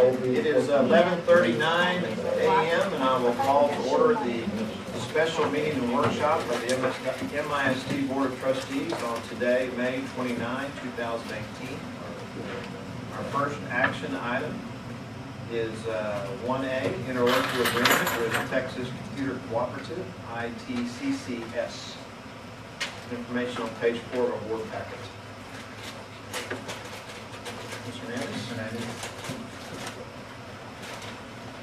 It is 11:39 a.m. and I will call to order the special meeting and workshop of the MISD Board of Trustees on today, May 29, 2018. Our first action item is 1A, interlocal agreement with Texas Computer Cooperative, ITCCS. Information on page 4 of our board packet. Mr. Hernandez?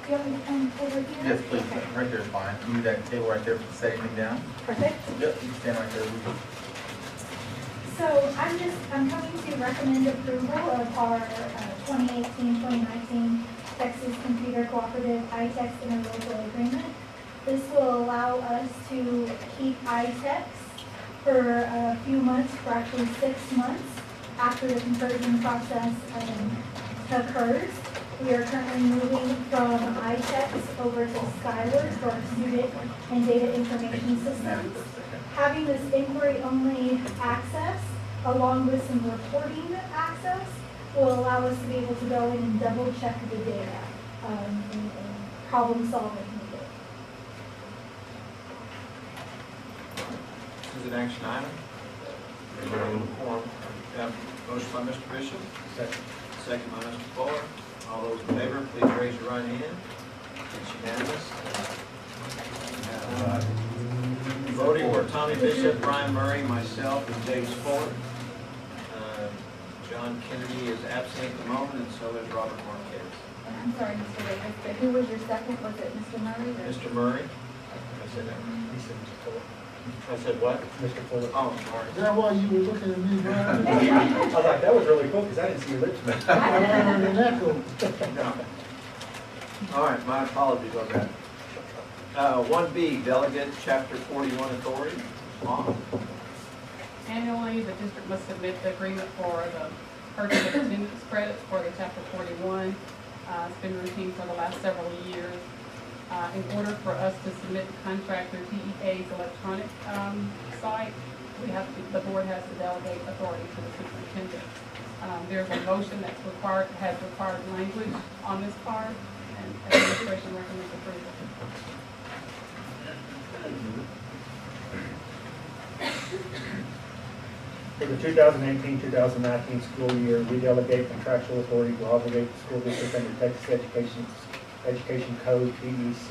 Do you want me to come over here? Yes, please. Okay. Right there is fine. You need that table right there for setting thing down. Perfect. Yep, you can stand right there. So I'm coming to recommend approval of our 2018-2019 Texas Computer Cooperative ITEX interlocal agreement. This will allow us to keep ITEX for a few months, for actually 6 months after the conversion process occurs. We are currently moving from ITEX over to Skyward for our student and data information systems. Having this inquiry-only access, along with some reporting access, will allow us to be able to go in and double-check the data and problem-solve if needed. This is an action item. Motion by Mr. Bishop. Second by Mr. Fuller. All those in favor, please raise your right hand. It's unanimous. Voting for Tommy Bishop, Brian Murray, myself, and James Fuller. John Kennedy is absent at the moment, and so is Robert Marquez. I'm sorry, Mr. Davis, but who was your second? Was it Mr. Murray? Or? Mr. Murray? I said that. He said Mr. Fuller. I said what? Mr. Fuller. Oh, sorry. Is that why you were looking at me, Brian? I was like, that was really cool because I didn't see your lips move. I learned an echo. No. All right, my apologies on that. 1B, Delegate Chapter 41 Authority. On. Annually, the district must submit the agreement for the purchase of attendance credits for the Chapter 41. It's been routine for the last several years. In order for us to submit the contract through TEA's electronic site, the board has to delegate authority to the superintendent. There's a motion that's required, has required language on this part, and administration recommends approval. For the 2018-2019 school year, we delegate contractual authority to obligate the school district under Texas Education Code, TEC,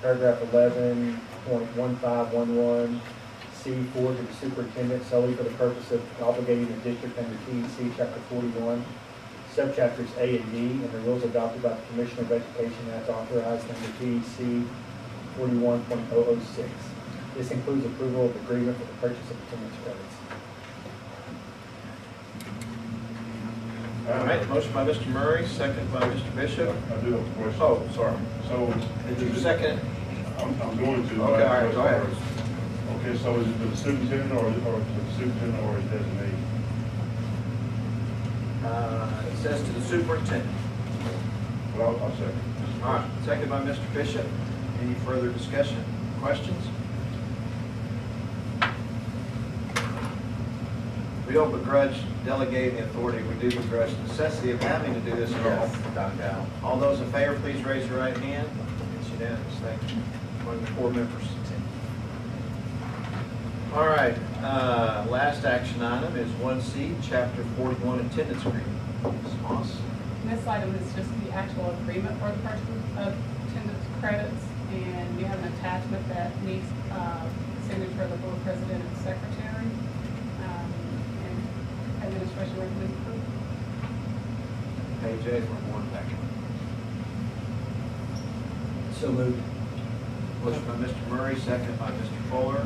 paragraph 11.1511, C4 to the superintendent solely for the purpose of obligating the district under TEC Chapter 41, subchapters A and D, and the rules adopted by the Commissioner of Education as authorized under TEC 41.006. This includes approval of agreement for the purchase of attendance credits. All right, motion by Mr. Murray, second by Mr. Bishop. I do have a question. Oh, sorry. So. Did you second it? I'm going to. Okay, all right, go ahead. Okay, so is it the superintendent or the superintendent or his designee? It says to the superintendent. Well, I'll second. All right, second by Mr. Bishop. Any further discussion, questions? We don't begrudge delegating the authority. We do begrudge the necessity of having to do this at all. Down, down. All those in favor, please raise your right hand. It's unanimous. Thank you. One of the 4 members. All right. Last action item is 1C, Chapter 41 Attendance Agreement. Ms. Moss. This item is just the actual agreement for the purchase of attendance credits, and we have an attachment that needs signature of the board president and secretary. Administration recommends approval. Page 8 from board packet. So moved. Motion by Mr. Murray, second by Mr. Fuller.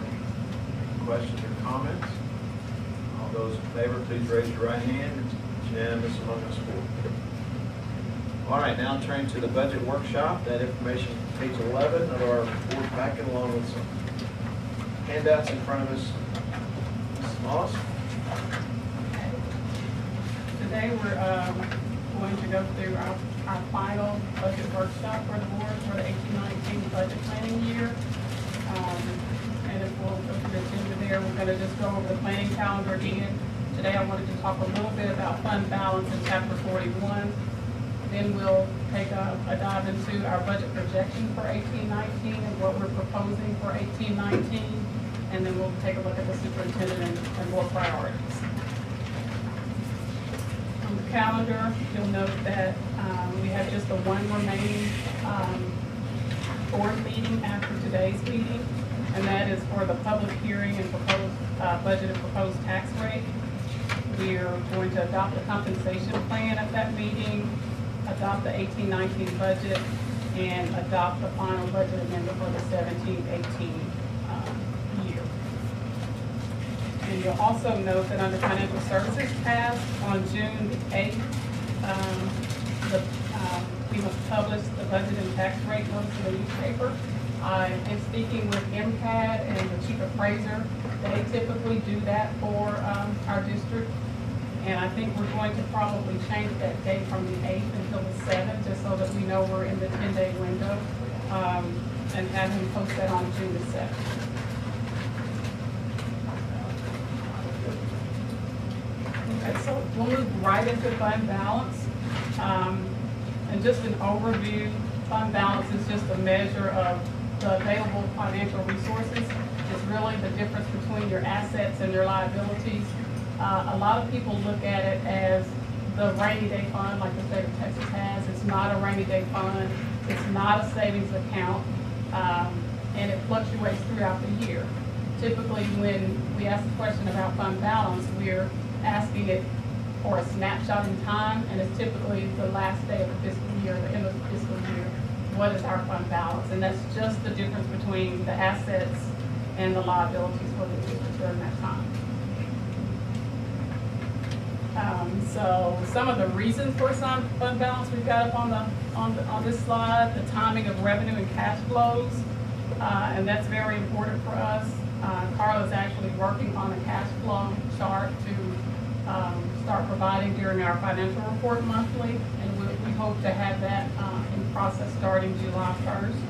Questions or comments? All those in favor, please raise your right hand. It's unanimous among us 4. All right, now turning to the budget workshop. That information, page 11 of our board packet, along with some handouts in front of us. Ms. Moss? Today we're going to go through our final budget workshop for the board for the 18-19 budget planning year. And if we'll go to the agenda there, we're going to just go over the planning calendar again. Today I wanted to talk a little bit about fund balance in Chapter 41. Then we'll take a dive into our budget projection for 18-19 and what we're proposing for 18-19. And then we'll take a look at the superintendent and more priorities. On the calendar, you'll note that we have just the one remaining board meeting after today's meeting, and that is for the public hearing and proposed budget and proposed tax rate. We are going to adopt a compensation plan at that meeting, adopt the 18-19 budget, and adopt the final budget amendment for the 17-18 year. And you'll also note that under financial services passed on June the 8th, we must publish the budget and tax rate notice in the newspaper. I am speaking with MCAD and the chief appraiser. They typically do that for our district. And I think we're going to probably change that date from the 8th until the 7th, just so that we know we're in the 10-day window, and have him post that on June the 7th. Okay, so we'll move right into fund balance. And just an overview, fund balance is just a measure of the available financial resources. It's really the difference between your assets and your liabilities. A lot of people look at it as the rainy day fund like the state of Texas has. It's not a rainy day fund. It's not a savings account. And it fluctuates throughout the year. Typically, when we ask the question about fund balance, we're asking it for a snapshot in time, and it's typically the last day of the fiscal year, the end of the fiscal year. What is our fund balance? And that's just the difference between the assets and the liabilities for the district during that time. So some of the reasons for some fund balance we've got up on this slide: the timing of revenue and cash flows, and that's very important for us. Carla is actually working on a cash flow chart to start providing during our financial report monthly, and we hope to have that in process starting July 1st.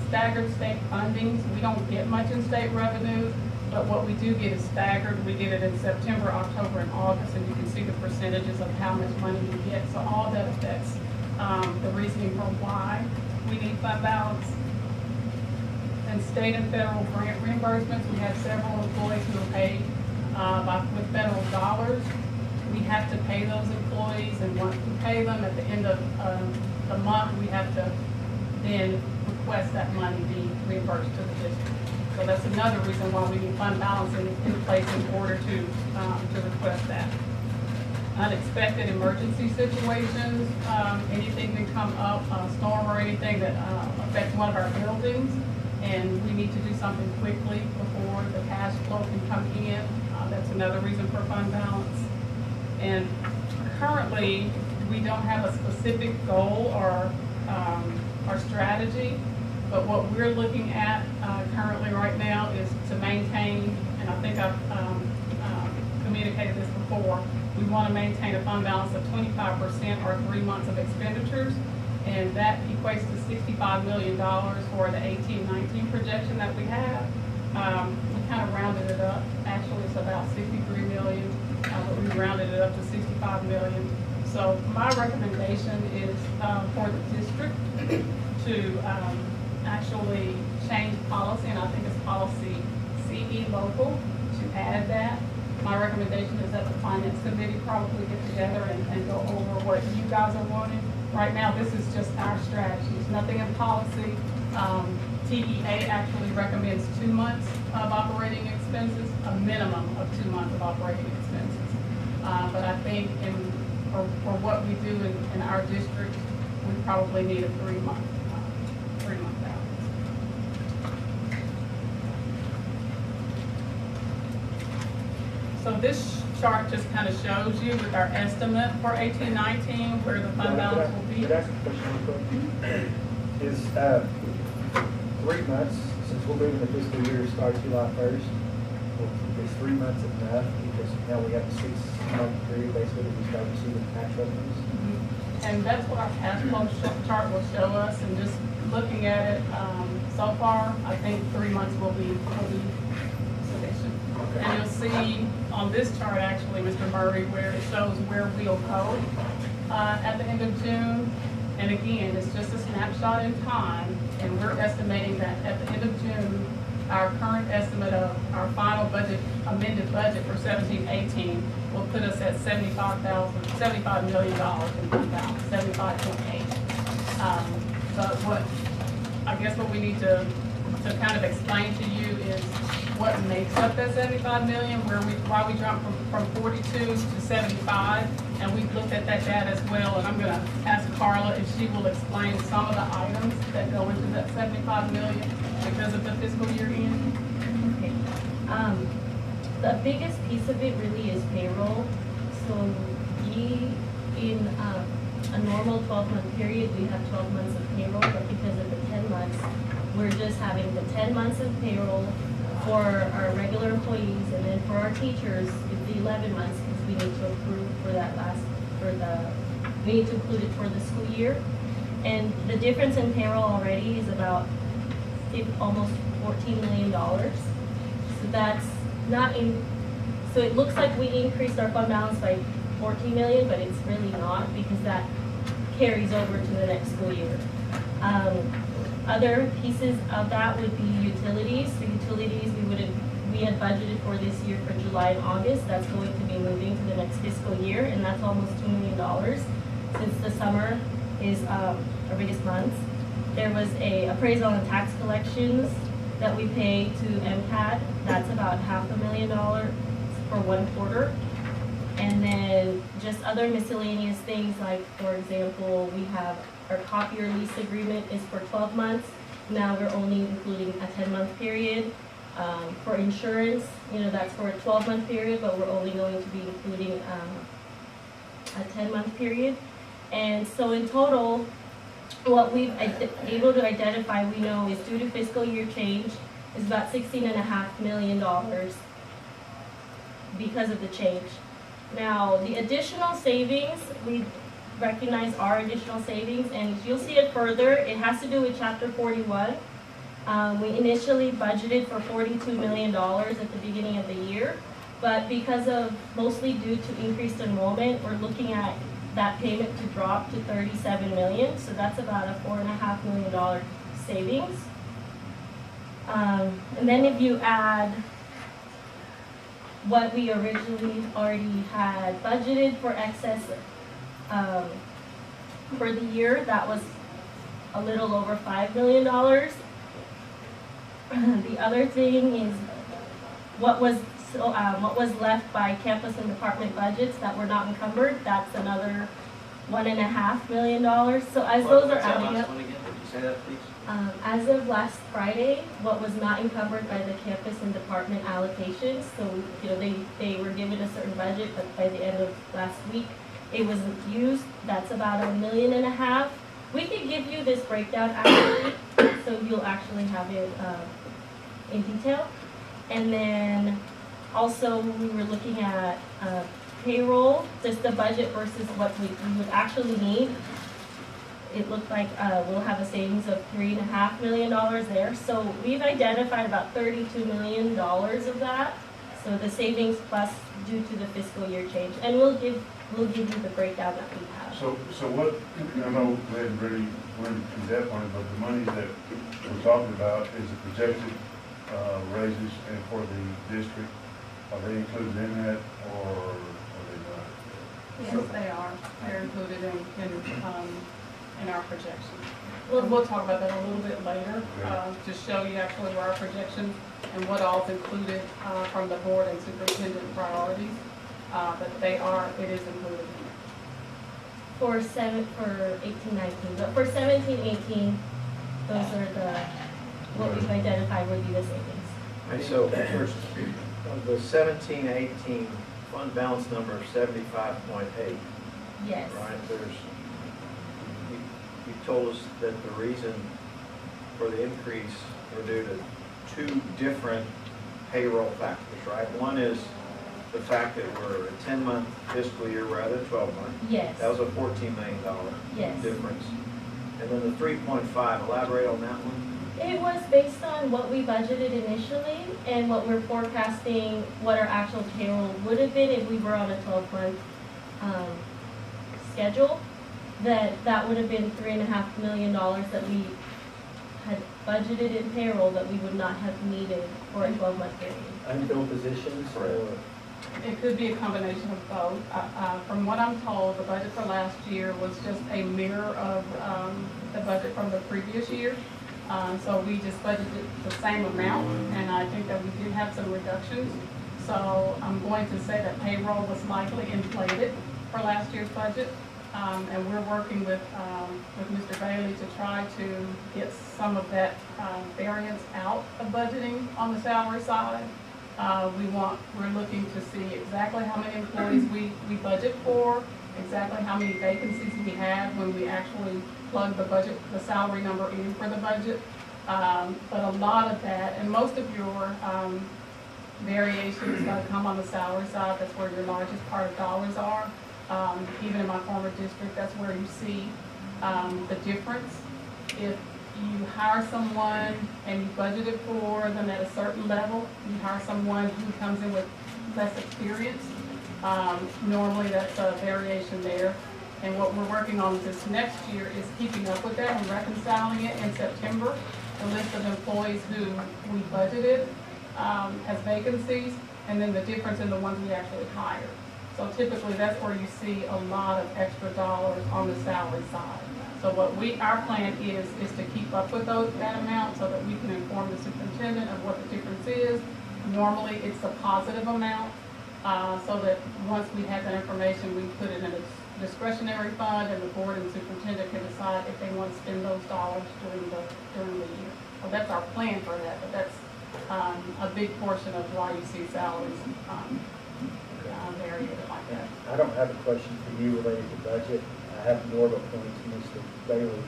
Staggered state fundings, we don't get much in state revenue, but what we do get is staggered. We get it in September, October, and August, and you can see the percentages of how much money we get. So all that affects the reasoning for why we need fund balance. And state and federal grant reimbursements, we have several employees who are paid with federal dollars. We have to pay those employees, and once we pay them at the end of the month, we have to then request that money be reimbursed to the district. So that's another reason why we need fund balance in place in order to request that. Unexpected emergency situations, anything that come up, a storm or anything that affects one of our buildings, and we need to do something quickly before the cash flow can come in. That's another reason for fund balance. And currently, we don't have a specific goal or strategy, but what we're looking at currently right now is to maintain, and I think I've communicated this before, we want to maintain a fund balance of 25% or 3 months of expenditures, and that equates to $65 million for the 18-19 projection that we have. We kind of rounded it up. Actually, it's about 63 million, but we rounded it up to 65 million. So my recommendation is for the district to actually change policy, and I think it's policy CE local, to add that. My recommendation is that the finance committee probably get together and go over what you guys are wanting. Right now, this is just our strategies, nothing in policy. TEA actually recommends 2 months of operating expenses, a minimum of 2 months of operating expenses. But I think for what we do in our district, we probably need a 3 month balance. So this chart just kind of shows you with our estimate for 18-19 where the fund balance will be. Could I ask a question real quick? Is 3 months, since we're moving the fiscal year to start July 1st, is 3 months enough? Because now we have a 6 month period basically that we start receiving tax revenues. And that's what our cash flow chart will show us, and just looking at it so far, I think 3 months will be sufficient. Okay. And you'll see on this chart actually, Mr. Murray, where it shows where we'll go at the end of June. And again, it's just a snapshot in time, and we're estimating that at the end of June, our current estimate of our final budget, amended budget for 17-18 will put us at $75 million in fund balance, 75.8. But I guess what we need to kind of explain to you is what makes up that 75 million, why we jumped from 42 to 75, and we've looked at that data as well, and I'm gonna ask Carla if she will explain some of the items that go into that 75 million because of the fiscal year end. Okay. The biggest piece of it really is payroll. So in a normal 12-month period, we have 12 months of payroll, but because of the 10 months, we're just having the 10 months of payroll for our regular employees, and then for our teachers, it's the 11 months, because we need to approve we need to include it for the school year. And the difference in payroll already is about almost $14 million. So that's not so it looks like we increased our fund balance by 14 million, but it's really not, because that carries over to the next school year. Other pieces of that would be utilities. The utilities we had budgeted for this year for July and August. That's going to be moving to the next fiscal year, and that's almost $2 million since the summer is our biggest month. There was a appraisal and tax collections that we pay to MCAT. That's about $500,000 for 1 quarter. And then just other miscellaneous things, like, for example, we have our copier lease agreement is for 12 months. Now we're only including a 10-month period. For insurance, that's for a 12-month period, but we're only going to be including a 10-month period. And so in total, what we've able to identify, we know, is due to fiscal year change, is about $16.5 million because of the change. Now, the additional savings, we recognize our additional savings, and you'll see it further. It has to do with Chapter 41. We initially budgeted for $42 million at the beginning of the year, but because of, mostly due to increased enrollment, we're looking at that payment to drop to $37 million, so that's about a $4.5 million savings. And then if you add what we originally already had budgeted for excess for the year, that was a little over $5 million. The other thing is what was left by campus and department budgets that were not encumbered. That's another $1.5 million. So as those are adding up, Did you say that, please? as of last Friday, what was not encumbered by the campus and department allocations, so they were given a certain budget, but by the end of last week, it wasn't used. That's about $1.5 million. We could give you this breakdown actually, so you'll actually have it in detail. And then also we were looking at payroll, just the budget versus what we would actually need. It looked like we'll have a savings of $3.5 million there. So we've identified about $32 million of that. So the savings plus due to the fiscal year change. And we'll give you the breakdown that we have. So what, I know we hadn't really went to that point, but the money that we're talking about is the projected raises and for the district. Are they included in that, or are they not? Yes, they are. They're included in our projection. Well, We'll talk about that a little bit later, to show you actually where our projections and what all's included from the board and superintendent priorities. But it is included in there. for 18-19, but for 17-18, those are what we've identified would be the savings. And so, first, the 17-18 fund balance number of 75.8, Yes. right? You told us that the reason for the increase were due to 2 different payroll factors, right? One is the fact that we're a 10-month fiscal year rather than 12-month. Yes. That was a $14 million Yes. difference. And then the 3.5, elaborate on that one. It was based on what we budgeted initially and what we're forecasting what our actual payroll would have been if we were on a 12-month schedule, that would have been $3.5 million that we had budgeted in payroll that we would not have needed for a 12-month period. Unfilled positions or? It could be a combination of both. From what I'm told, the budget for last year was just a mirror of the budget from the previous year. So we just budgeted the same amount, and I think that we did have some reductions. So I'm going to say that payroll was likely inflated for last year's budget. And we're working with Mr. Bailey to try to get some of that variance out of budgeting on the salary side. We're looking to see exactly how many employees we budget for, exactly how many vacancies we have when we actually plug the salary number in for the budget. But a lot of that, and most of your variation is going to come on the salary side. That's where your largest part of dollars are. Even in my former district, that's where you see the difference. If you hire someone and you budget it for them at a certain level, you hire someone who comes in with less experience, normally that's a variation there. And what we're working on this next year is keeping up with that and reconciling it in September. The list of employees who we budgeted as vacancies, and then the difference in the ones we actually hired. So typically, that's where you see a lot of extra dollars on the salary side. So what our plan is to keep up with that amount so that we can inform the superintendent of what the difference is. Normally, it's a positive amount, so that once we have that information, we put it in a discretionary fund, and the board and superintendent can decide if they want to spend those dollars during the year. So that's our plan for that, but that's a big portion of why you see salaries varied like that. I don't have a question for you related to budget. I have more of a point to Mr. Bailey.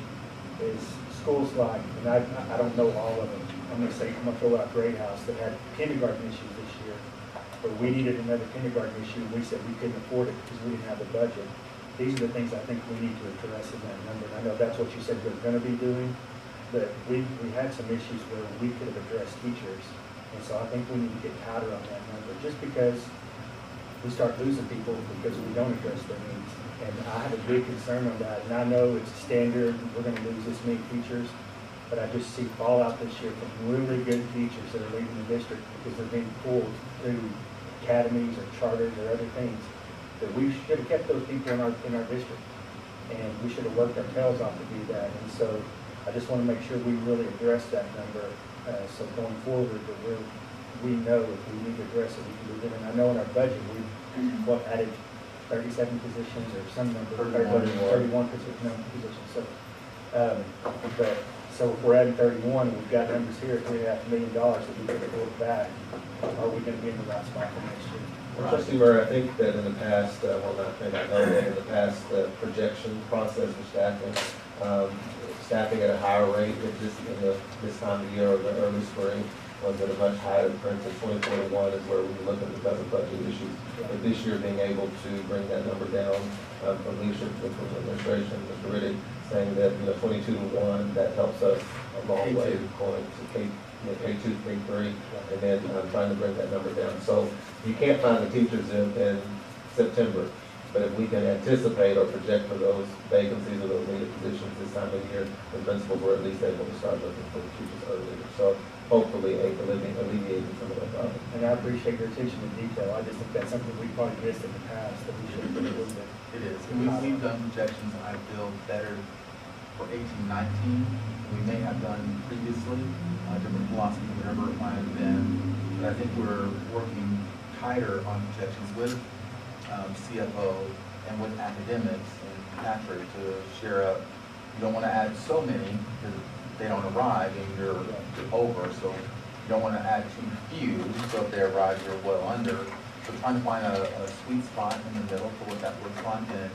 Is schools like, and I don't know all of them, I'm gonna throw out Great House that had kindergarten issues this year, where we needed another kindergarten issue, and we said we couldn't afford it because we didn't have the budget. These are the things I think we need to address in that number. And I know that's what you said we're gonna be doing, but we had some issues where we could have addressed teachers. And so I think we need to get tighter on that number, just because we start losing people because we don't address their needs. And I have a big concern on that. And I know it's standard, we're gonna lose this many teachers, but I just see fallout this year from really good teachers that are leaving the district because they're being pulled through academies or charters or other things. That we should have kept those people in our district. And we should have worked our tails off to do that. And so I just wanna make sure we really address that number. So going forward, that we know if we need to address it, we can do it. And I know in our budget, we added 37 positions or some number, 31 positions. So if we're adding 31, we've got numbers here, $3.5 million that we could afford back. Are we going to be in the right spot for next year? Well, Trustee Murray, I think that in the past, in the past projection process for staffing at a higher rate at this time of year or the early spring was at a much higher. For instance, 2021 is where we were looking because of budget issues. But this year, being able to bring that number down from leadership, from the administration, Mr. Riddick, saying that 22 to 1, that helps us a long way going to K2, K3, and then trying to bring that number down. So you can't find the teachers in September. But if we can anticipate or project for those vacancies or those needed positions this time of year, the principals were at least able to start looking for the teachers earlier. So hopefully alleviating some of that problem. And I appreciate your attention to detail. I just think that's something we probably missed in the past that we should have been a little bit. It is. And we've done projections, I feel, better for 18-19. We may have done previously, different philosophy, whatever it might have been. But I think we're working tighter on projections with CFO and with academics and Patrick to share up. You don't want to add so many because they don't arrive and you're over. So you don't want to add too few. So if they arrive, you're well under. So trying to find a sweet spot in the middle for what that looks like. And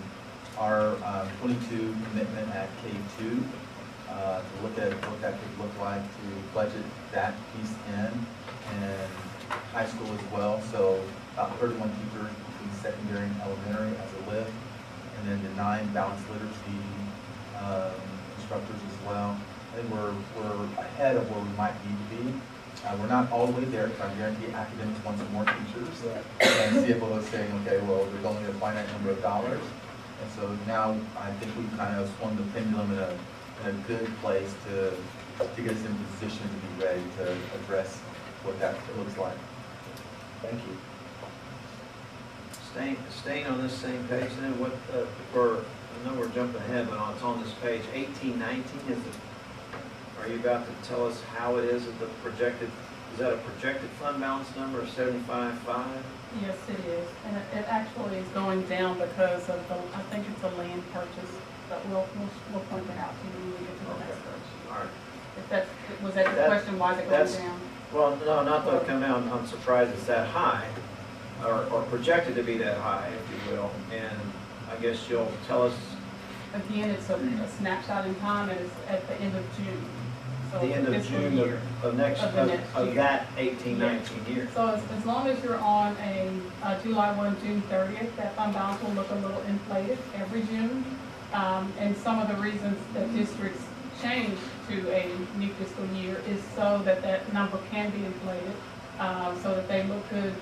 our 22 commitment at K2 to look at what that could look like, to budget that piece in, and high school as well. So about 31 teachers between secondary and elementary as a lift, and then the 9 balanced literacy instructors as well. I think we're ahead of where we might need to be. We're not all the way there, because I guarantee academics want some more teachers. And CFO is saying, okay, well, there's only a finite number of dollars. And so now I think we've kind of swung the pendulum in a good place to get us in position to be ready to address what that looks like. Thank you. Staying on this same page, then what, I know we're jumping ahead, but it's on this page, 1819, are you about to tell us how it is that the projected, is that a projected fund balance number of 75.5? Yes, it is, and it actually is going down because of the, I think it's a land purchase, but we'll point that out to you when we get to the next spreadsheet. All right. If that's, was that the question, why is it going down? Well, no, not that it come down, I'm surprised it's that high, or projected to be that high, if you will, and I guess you'll tell us Again, it's a snapshot in time, and it's at the end of June. So the end of fiscal June year. of Of the next of year. that 18-19 year. So as long as you're on a July 1, June 30th, that fund balance will look a little inflated every June. And some of the reasons that districts change to a new fiscal year is so that that number can be inflated, so that they look good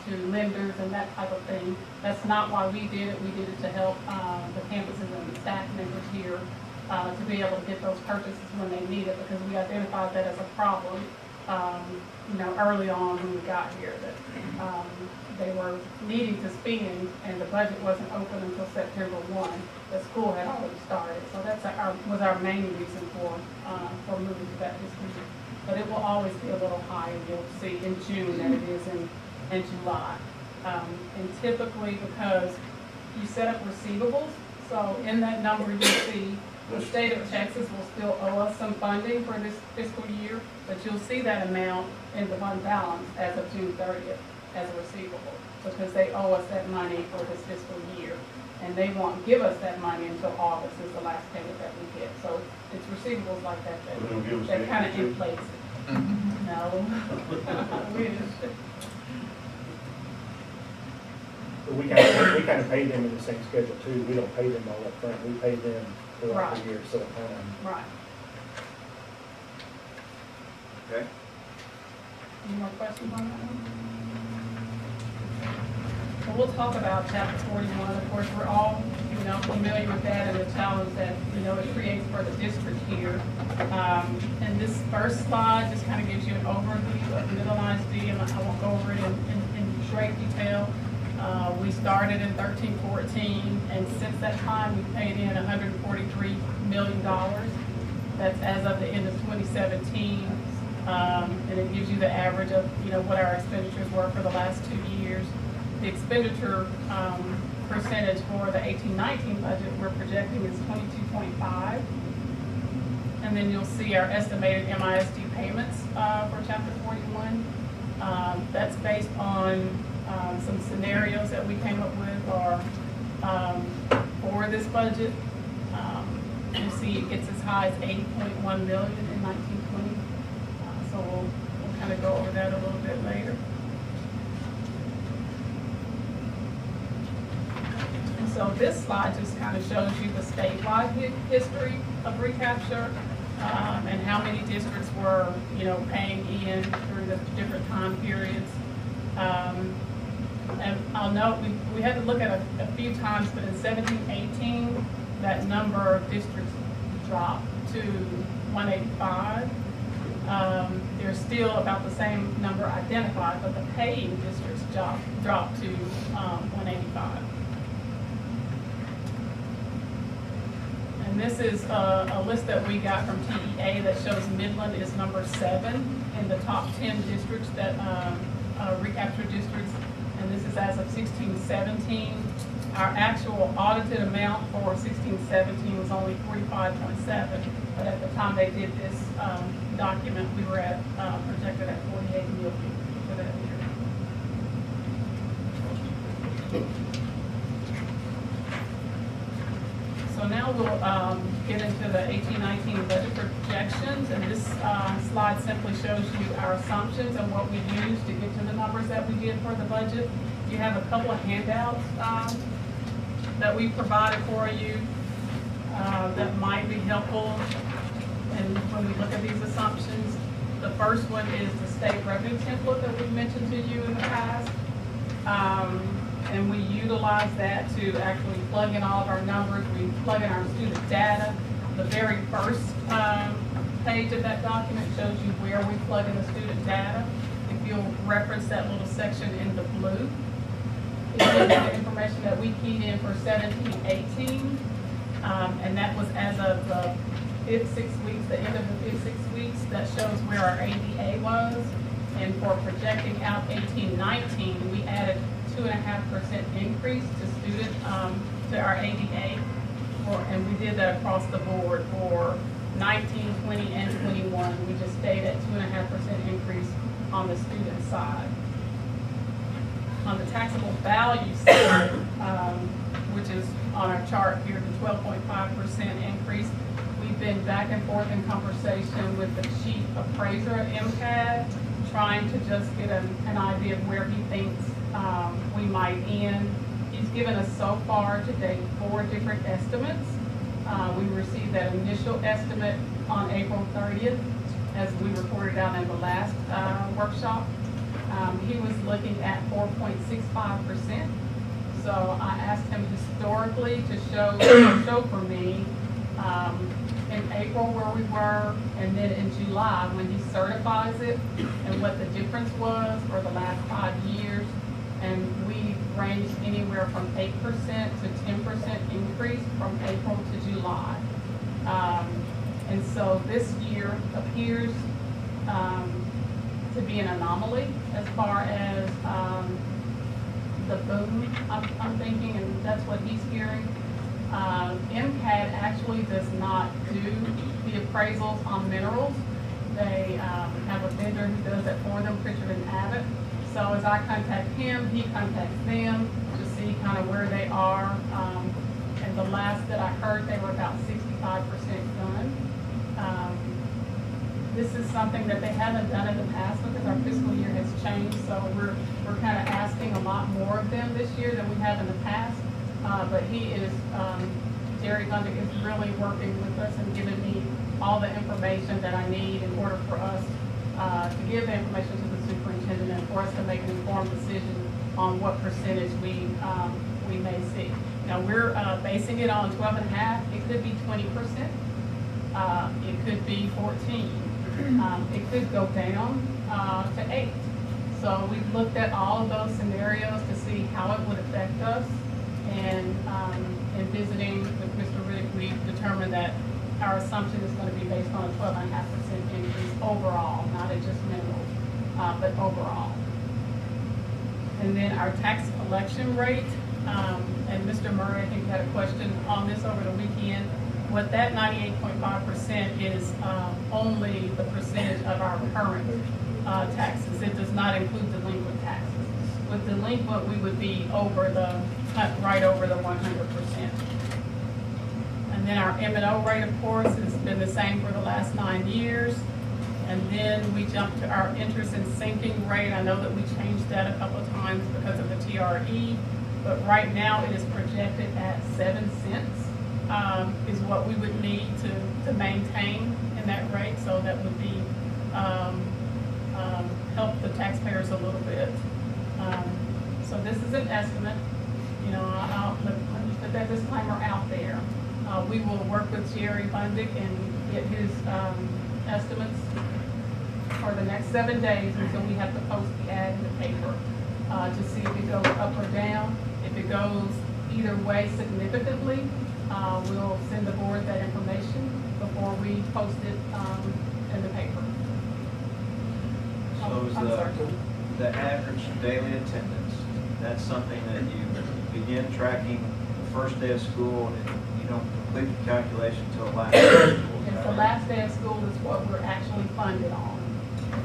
to lenders and that type of thing. That's not why we did it. We did it to help the campuses and the staff members here to be able to get those purchases when they need it, because we identified that as a problem, early on when we got here, that they were needing to spend and the budget wasn't open until September 1. The school had already started, so that's was our main reason for moving to that fiscal year. But it will always be a little higher, you'll see in June than it is in July. And typically, because you set up receivables, so in that number you see the state of Texas will still owe us some funding for this fiscal year, but you'll see that amount in the fund balance as of June 30th as a receivable, because they owe us that money for this fiscal year. And they won't give us that money until August is the last payment that we get. So it's receivables like that that kind of inflates it. No. I wish. But we kind of pay them in the same schedule too. We don't pay them all up front. We pay them throughout the year, so Right. Okay. Any more questions on that one? So we'll talk about chapter 41. Of course, we're all, familiar with that and the challenge that, it creates for the district here. And this first slide just kind of gives you an overview of Midland ISD, and I won't go over it in great detail. We started in 13-14, and since that time, we've paid in $143 million. That's as of the end of 2017. And it gives you the average of, what our expenditures were for the last 2 years. The expenditure percentage for the 18-19 budget we're projecting is 22.5. And then you'll see our estimated MISD payments for chapter 41. That's based on some scenarios that we came up with for this budget. You see it gets as high as $80.1 million in 1920. So we'll kind of go over that a little bit later. And so this slide just kind of shows you the statewide history of recapture and how many districts were, paying in through the different time periods. And I'll note we had to look at a few times, but in 17-18, that number of districts dropped to 185. There's still about the same number identified, but the paying districts dropped to 185. And this is a list that we got from TEA that shows Midland is number 7 in the top 10 districts that recapture districts. And this is as of 16-17. Our actual audited amount for 16-17 was only 45.7, but at the time they did this document, we were at projected at 48 million for that year. So now we'll get into the 18-19 budget projections, and this slide simply shows you our assumptions and what we used to get to the numbers that we did for the budget. You have a couple of handouts that we provided for you that might be helpful and when we look at these assumptions. The first one is the state revenue template that we've mentioned to you in the past. and we utilize that to actually plug in all of our numbers. We plug in our student data. The very first page of that document shows you where we plug in the student data. If you'll reference that little section in the blue, it gives you the information that we keyed in for 17-18, and that was as of the fifth 6 weeks, the end of the fifth 6 weeks. That shows where our ADA was, and for projecting out 18-19, we added 2.5% increase to student to our ADA, and we did that across the board for 19, 20, and 21. We just stayed at 2.5% increase on the student side. On the taxable value side, which is on our chart here, the 12.5% increase, we've been back and forth in conversation with the chief appraiser at MCAD, trying to just get an idea of where he thinks we might end. He's given us so far to date 4 different estimates. We received that initial estimate on April 30th, as we reported out in the last workshop. He was looking at 4.65%. So I asked him historically to show for me in April where we were, and then in July when he certifies it, and what the difference was for the last 5 years. And we ranged anywhere from 8% to 10% increase from April to July. And so this year appears to be an anomaly as far as the boom, I'm thinking, and that's what he's hearing. MCAD actually does not do the appraisals on minerals. They have a vendor who does that for them, Pritchard and Abbott. So as I contact him, he contacts them to see kind of where they are. And the last that I heard, they were about 65% done. This is something that they haven't done in the past because our fiscal year has changed. So we're kind of asking a lot more of them this year than we have in the past. But he is, Jerry Bundick is really working with us and giving me all the information that I need in order for us to give the information to the superintendent and for us to make an informed decision on what percentage we may see. Now, we're basing it on 12.5. It could be 20%. It could be 14. It could go down to 8. So we've looked at all of those scenarios to see how it would affect us. And in visiting with Mr. Riddick, we determined that our assumption is going to be based on a 12.5% increase overall, not at just minerals, but overall. And then our tax collection rate, and Mr. Murray, I think, had a question on this over the weekend. What that 98.5% is only the percentage of our current taxes. It does not include delinquent taxes. With delinquent, we would be over right over the 100%. And then our M&O rate, of course, has been the same for the last 9 years. And then we jumped to our interest and sinking rate. I know that we changed that a couple of times because of the TRE, but right now it is projected at 7 cents is what we would need to maintain in that rate. So that would be help the taxpayers a little bit. So this is an estimate. You know, let me put that disclaimer out there. We will work with Jerry Bundick and get his estimates for the next 7 days until we have to post the ad in the paper to see if it goes up or down. If it goes either way significantly, we'll send the board that information before we post it in the paper. So is the average daily attendance, that's something that you begin tracking the first day of school and you don't complete the calculation until the last day of school? Yes, the last day of school is what we're actually funded on.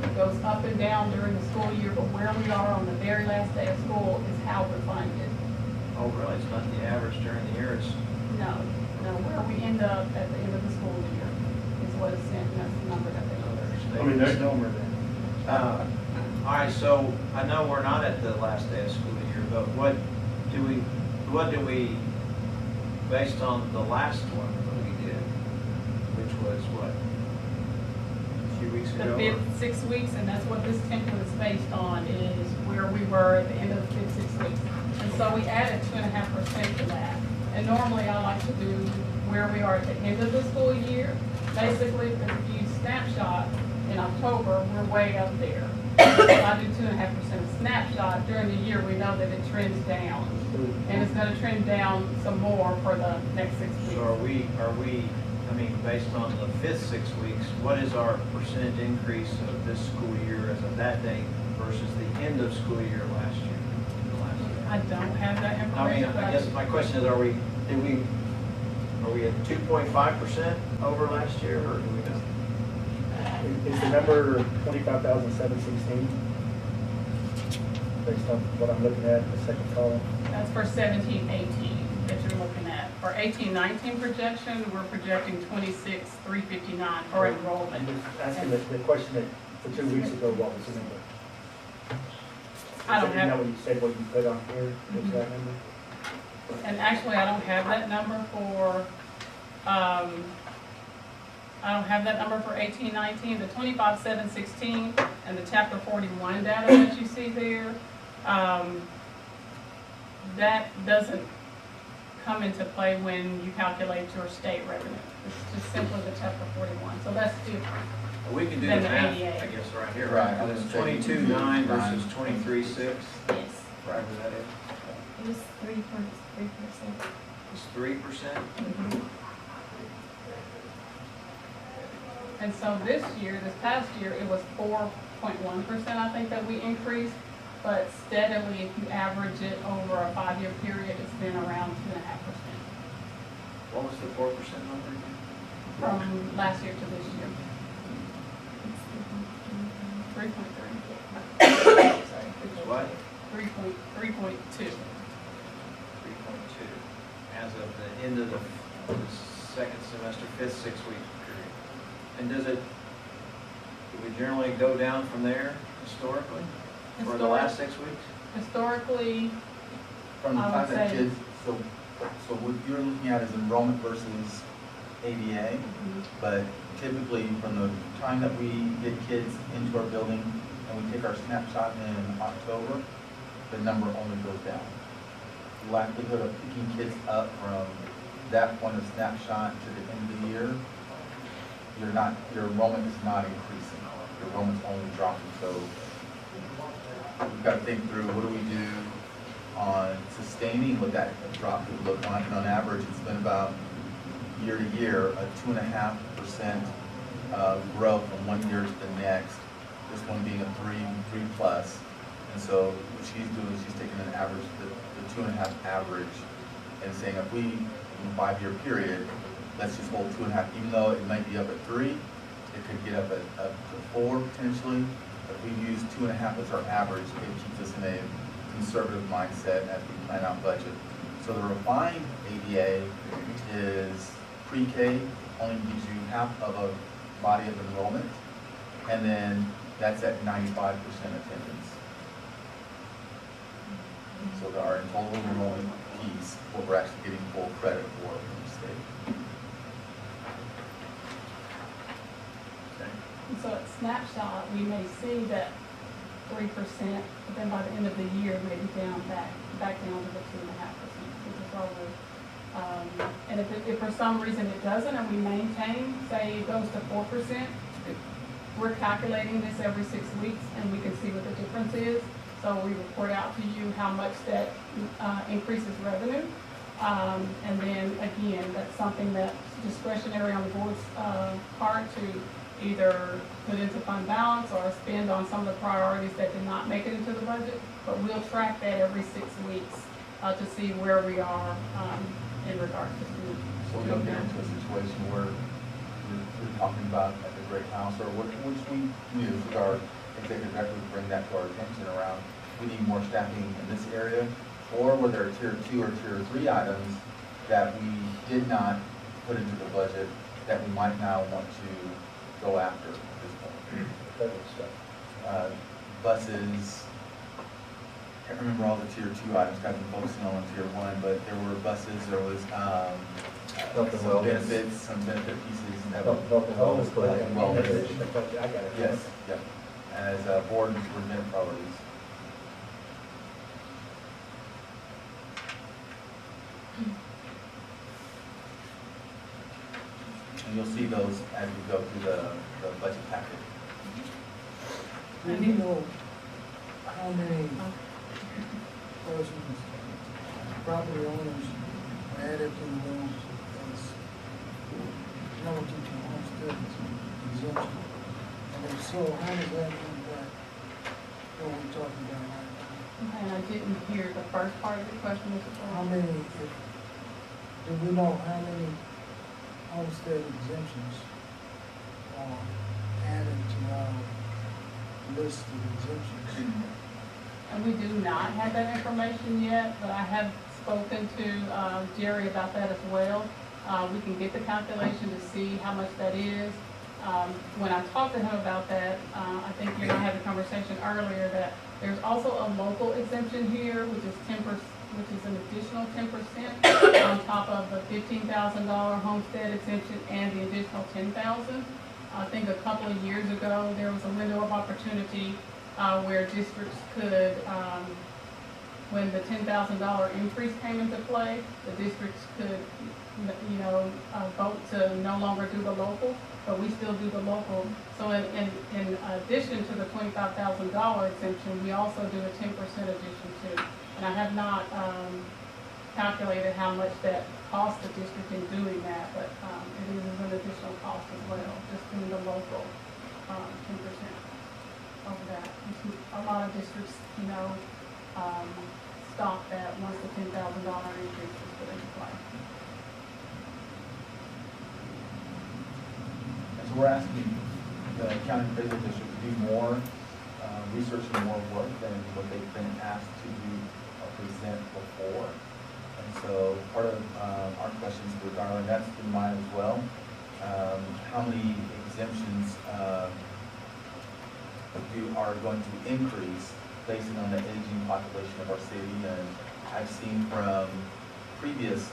It goes up and down during the school year, but where we are on the very last day of school is how we're funded. Oh, really? It's not the average during the year? It's No, where we end up at the end of the school year is what is sent, and that's the number that they know. I mean, that's Number then. all right, so I know we're not at the last day of school year, but what do we, based on the last one that we did, which was what, a few weeks ago? The fifth 6 weeks, and that's what this template is based on, is where we were at the end of the fifth 6 weeks. And So we added 2.5% to that. And normally I like to do where we are at the end of the school year. Basically, if you snapshot in October, we're way up there. So I do 2.5% snapshot. During the year, we know that it trends down. And it's gonna trend down some more for the next 6 weeks. So are we, I mean, based on the fifth 6 weeks, what is our percentage increase of this school year as of that date versus the end of school year last year? I don't have that I mean, information, but I guess my question is, are we at 2.5% over last year, or do we know? Is the number 25,716? Based on what I'm looking at, the second column? that's for 17-18 that you're looking at. For 18-19 projection, we're projecting 26,359 for I'm enrollment. just asking the question that, for 2 weeks ago, what was the number? I don't You know have, what you said, what you put on here, what's that number? and actually, I don't have that number for, I don't have that number for 18-19. The 25,716 and the chapter 41 data that you see there, that doesn't come into play when you calculate your state revenue. It's just simply the chapter 41, so that's different. We can do the Then the math, 88. I guess, right here, Right, I right? was It's saying 22.9 versus 22.9. 23.6, Yes, whatever that is. it was 3.3%. It's 3%. And so this year, this past year, it was 4.1%, I think, that we increased. But steadily, if you average it over a 5-year period, it's been around 2.5% What was the 4% number again? from last year to this year. 3.3. It's what? 3.2. 3.2, as of the end of the second semester, fifth 6 week period. And do we generally go down from there historically? For the last 6 weeks? Historically, From the I would time that say- kids, so what you're looking at is enrollment versus ADA, but typically from the time that we get kids into our building and we take our snapshot in October, the number only goes down. The likelihood of picking kids up from that point of snapshot to the end of the year, your enrollment is not increasing. Your enrollment's only dropping, so we've got to think through, what do we do on sustaining what that drop would look like? And on average, it's been about year to year, a 2.5% growth from one year to the next. This one being a 3 plus. And so what she's doing is she's taking an average, the 2.5 average, and saying if we, in a 5-year period, let's just hold 2.5, even though it might be up at 3, it could get up to 4 potentially. If we use 2.5 as our average, it keeps us in a conservative mindset as we plan out budget. So the refined ADA is pre-K, only gives you half of a body of enrollment, and then that's at 95% attendance. So our total enrollment piece, what we're actually getting full credit for from the state. and so at snapshot, we may see that 3%, but then by the end of the year, maybe back down to the 2.5%, which is why we're, and if for some reason it doesn't, and we maintain, say it goes to 4%, we're calculating this every 6 weeks, and we can see what the difference is. So we report out to you how much that increases revenue. And then again, that's something that's discretionary on the board's part to either put into fund balance or spend on some of the priorities that did not make it into the budget. But we'll track that every 6 weeks to see where we are in regards to students. So we don't get into a situation where we're talking about at the Great House, or which we use with our executive director to bring that to our attention around, we need more staffing in this area, or were there tier 2 or tier 3 items that we did not put into the budget that we might now want to go after at this point? Federal stuff. Buses, can't remember all the tier 2 items, I've been focusing on tier 1, but there were buses, there was Health and some wellness. benefits, some benefit pieces that Health and wellness, but I can- Wellness. I got it. Yes, yep, as board and superintendent priorities. And you'll see those as we go through the budget packet. Do you know how many persons, property owners are added to the rolls as relative to homestead exemption? And if so, how does that impact what we're talking about right now? And I didn't hear the first part of the question, Mr. How Fuller. many, do we know how many homestead exemptions are added to our list of exemptions? And we do not have that information yet, but I have spoken to Jerry about that as well. We can get the calculation to see how much that is. When I talked to him about that, I think you and I had a conversation earlier that there's also a local exemption here, which is which is an additional 10% on top of the $15,000 homestead exemption and the additional $10,000. I think a couple of years ago, there was a window of opportunity where districts could, when the $10,000 increase came into play, the districts could, vote to no longer do the local, but we still do the local. So in addition to the $25,000 exemption, we also do a 10% addition too. And I have not calculated how much that costs the district in doing that, but it is an additional cost as well, just doing the local 10% over that. A lot of districts, stop that once the $10,000 increase is put into play. And so we're asking the county appraisal district to do more research and more work than what they've been asked to do or present before. And so part of our questions for Darlene, that's in mind as well. How many exemptions are going to increase based on the aging population of our city? And I've seen from previous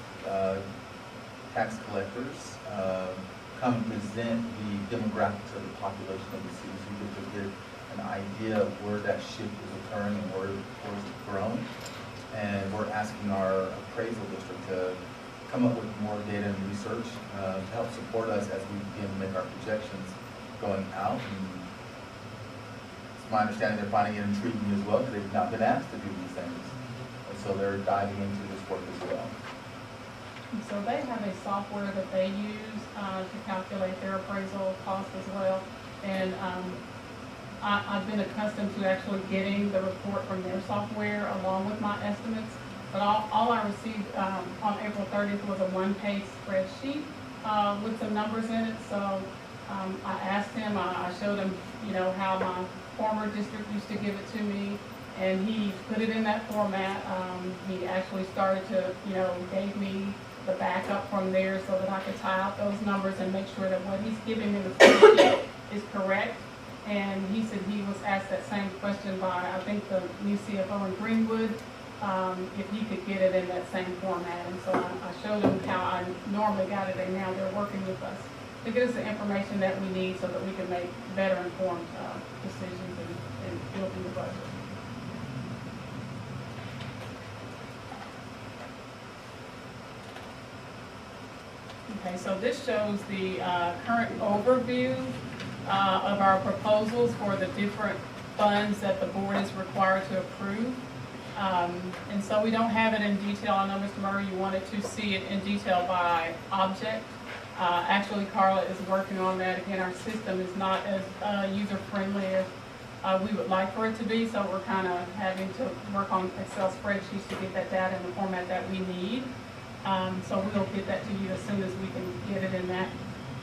tax collectors come and present the demographics of the population of the city, so you get to get an idea of where that shift is occurring and where it's growing. And we're asking our appraisal district to come up with more data and research to help support us as we begin to make our projections going out. And it's my understanding they're finding it intriguing as well, because they've not been asked to do these things. And so they're diving into this work as well. So they have a software that they use to calculate their appraisal cost as well. And I've been accustomed to actually getting the report from their software along with my estimates. But all I received on April 30th was a one-page spreadsheet with some numbers in it. So I asked him, I showed him, how my former district used to give it to me, and he put it in that format. He actually started to, gave me the backup from there so that I could tie out those numbers and make sure that what he's giving me in the spreadsheet is correct. And he said he was asked that same question by, I think, the new CFO in Greenwood, if he could get it in that same format. And so I showed him how I normally got it, and now they're working with us to get us the information that we need so that we can make better informed decisions and building the budget. Okay, so this shows the current overview of our proposals for the different funds that the board is required to approve. And so we don't have it in detail. I know, Mr. Murray, you wanted to see it in detail by object. Actually, Carla is working on that. Again, our system is not as user-friendly as we would like for it to be, so we're kind of having to work on Excel spreadsheets to get that data in the format that we need. So we'll get that to you as soon as we can get it in that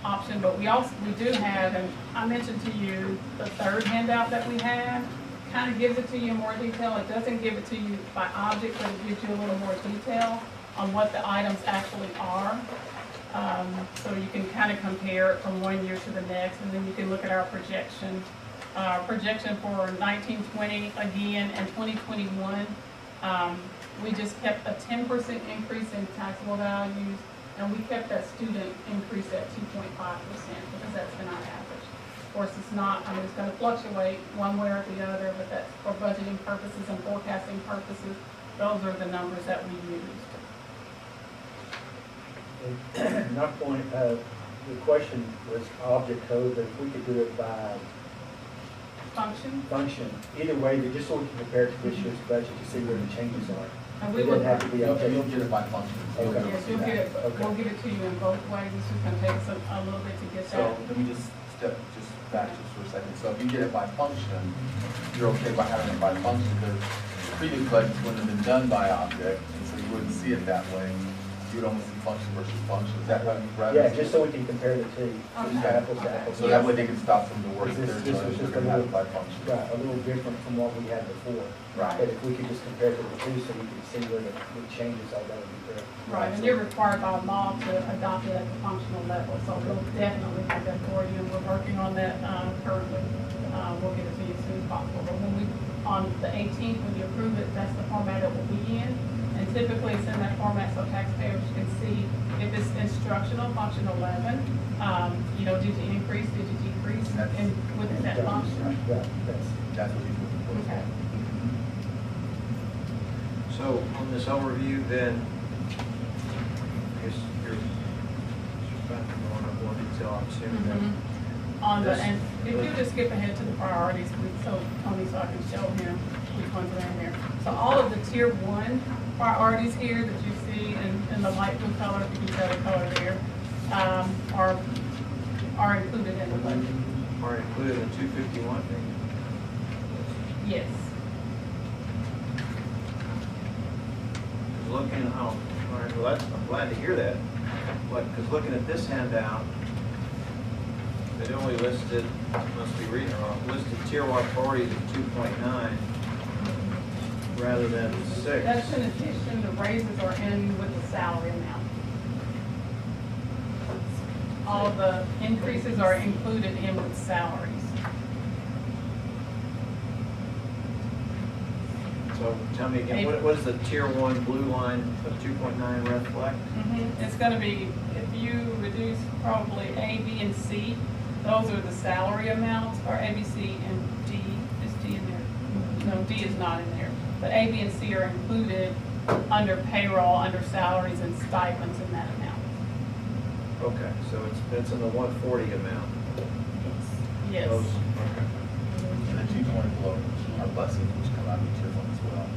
option. But we do have, and I mentioned to you, the third handout that we have kind of gives it to you in more detail. It doesn't give it to you by object, but it gives you a little more detail on what the items actually are. So you can kind of compare it from one year to the next, and then you can look at our projection. Projection for 1920 again and 2021. We just kept a 10% increase in taxable values, and we kept that student increase at 2.5% because that's been our average. Of course, it's not, it's going to fluctuate one way or the other, but that's for budgeting purposes and forecasting purposes. Those are the numbers that we used. Not point, the question was object code, but if we could do it by Function, function, either way, but just so we can compare it to this year's budget to see where the changes are. and we It will, doesn't have to be You'll okay. get it by function. So you'll be able to yes, see you'll that. get it, Okay. we'll give it to you in both ways, it's just gonna take us a little bit to get So that. let me just step back for a second. So if you get it by function, you're okay by having it by function because previous budgets wouldn't have been done by object, and so you wouldn't see it that way. You would only see function versus function. Is that how you'd rather? Yeah, just so we can compare the two, just Okay. apples to apples. So that way they can stop from the work This- that they're this doing, was just they're a gonna have little- it by function. Right, a little different from what we had before. Right. But if we could just compare to the two so we can see where the changes are, that would be great. Right, and you're required by law to adopt it at the functional level, so we'll definitely have that for you, and we're working on that, currently. We'll get it to you as soon as possible, but when we, on the 18th, when you approve it, that's the format it will be in. And typically it's in that format so taxpayers can see if it's instructional, function 11, did you increase, did you decrease, and within that function. Right, That's what he's looking for. Okay. So on this overview, then, I guess you're about to go into more detail, I'm assuming that. On the, This- and if you just skip ahead to the priorities, so Tony, so I can show him which ones are in there. So all of the tier 1 priorities here that you see in the light blue color, if you can tell the color there, are included in the budget. Are included in 251 thing. Yes. Looking, all right, well, I'm glad to hear that. Because looking at this handout, it only listed, must be reading wrong, listed tier 1 priorities of 2.9 rather than 6. That's in addition, the raises are in with the salary amount. All the increases are included in with salaries. So tell me again, what does the tier 1 blue line of 2.9 reflect? It's gonna be, if you reduce probably A, B, and C, those are the salary amounts, or A, B, C, and D. Is D in there? No, D is not in there. But A, B, and C are included under payroll, under salaries and stipends in that amount. Okay, so it's in the 140 amount. Yes. Those- okay. And the 220 below are buses, which come out of tier 1 as well.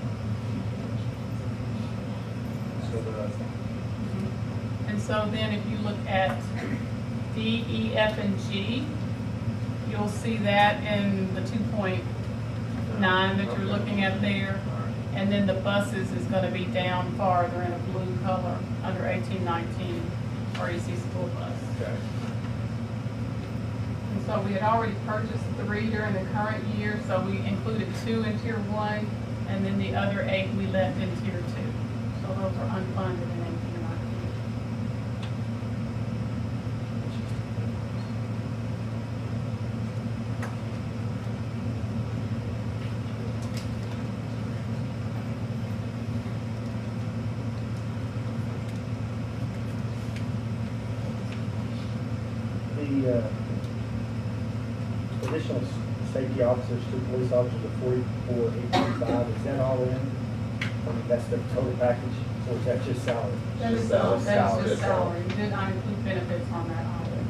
So the, And so then if you look at D, E, F, and G, you'll see that in the 2.9 that you're looking at there. And then the buses is gonna be down farther in a blue color under 1819 REC school bus. okay. And so we had already purchased 3 during the current year, so we included 2 in tier 1, and then the other 8 we left in tier 2. So those are unfunded in 1819. The additional safety officers to police officers of 44,825, is that all in? I mean, that's the total package, or is that just salary? That is Just salary. that is Salary. just salary. We did not include benefits on that either.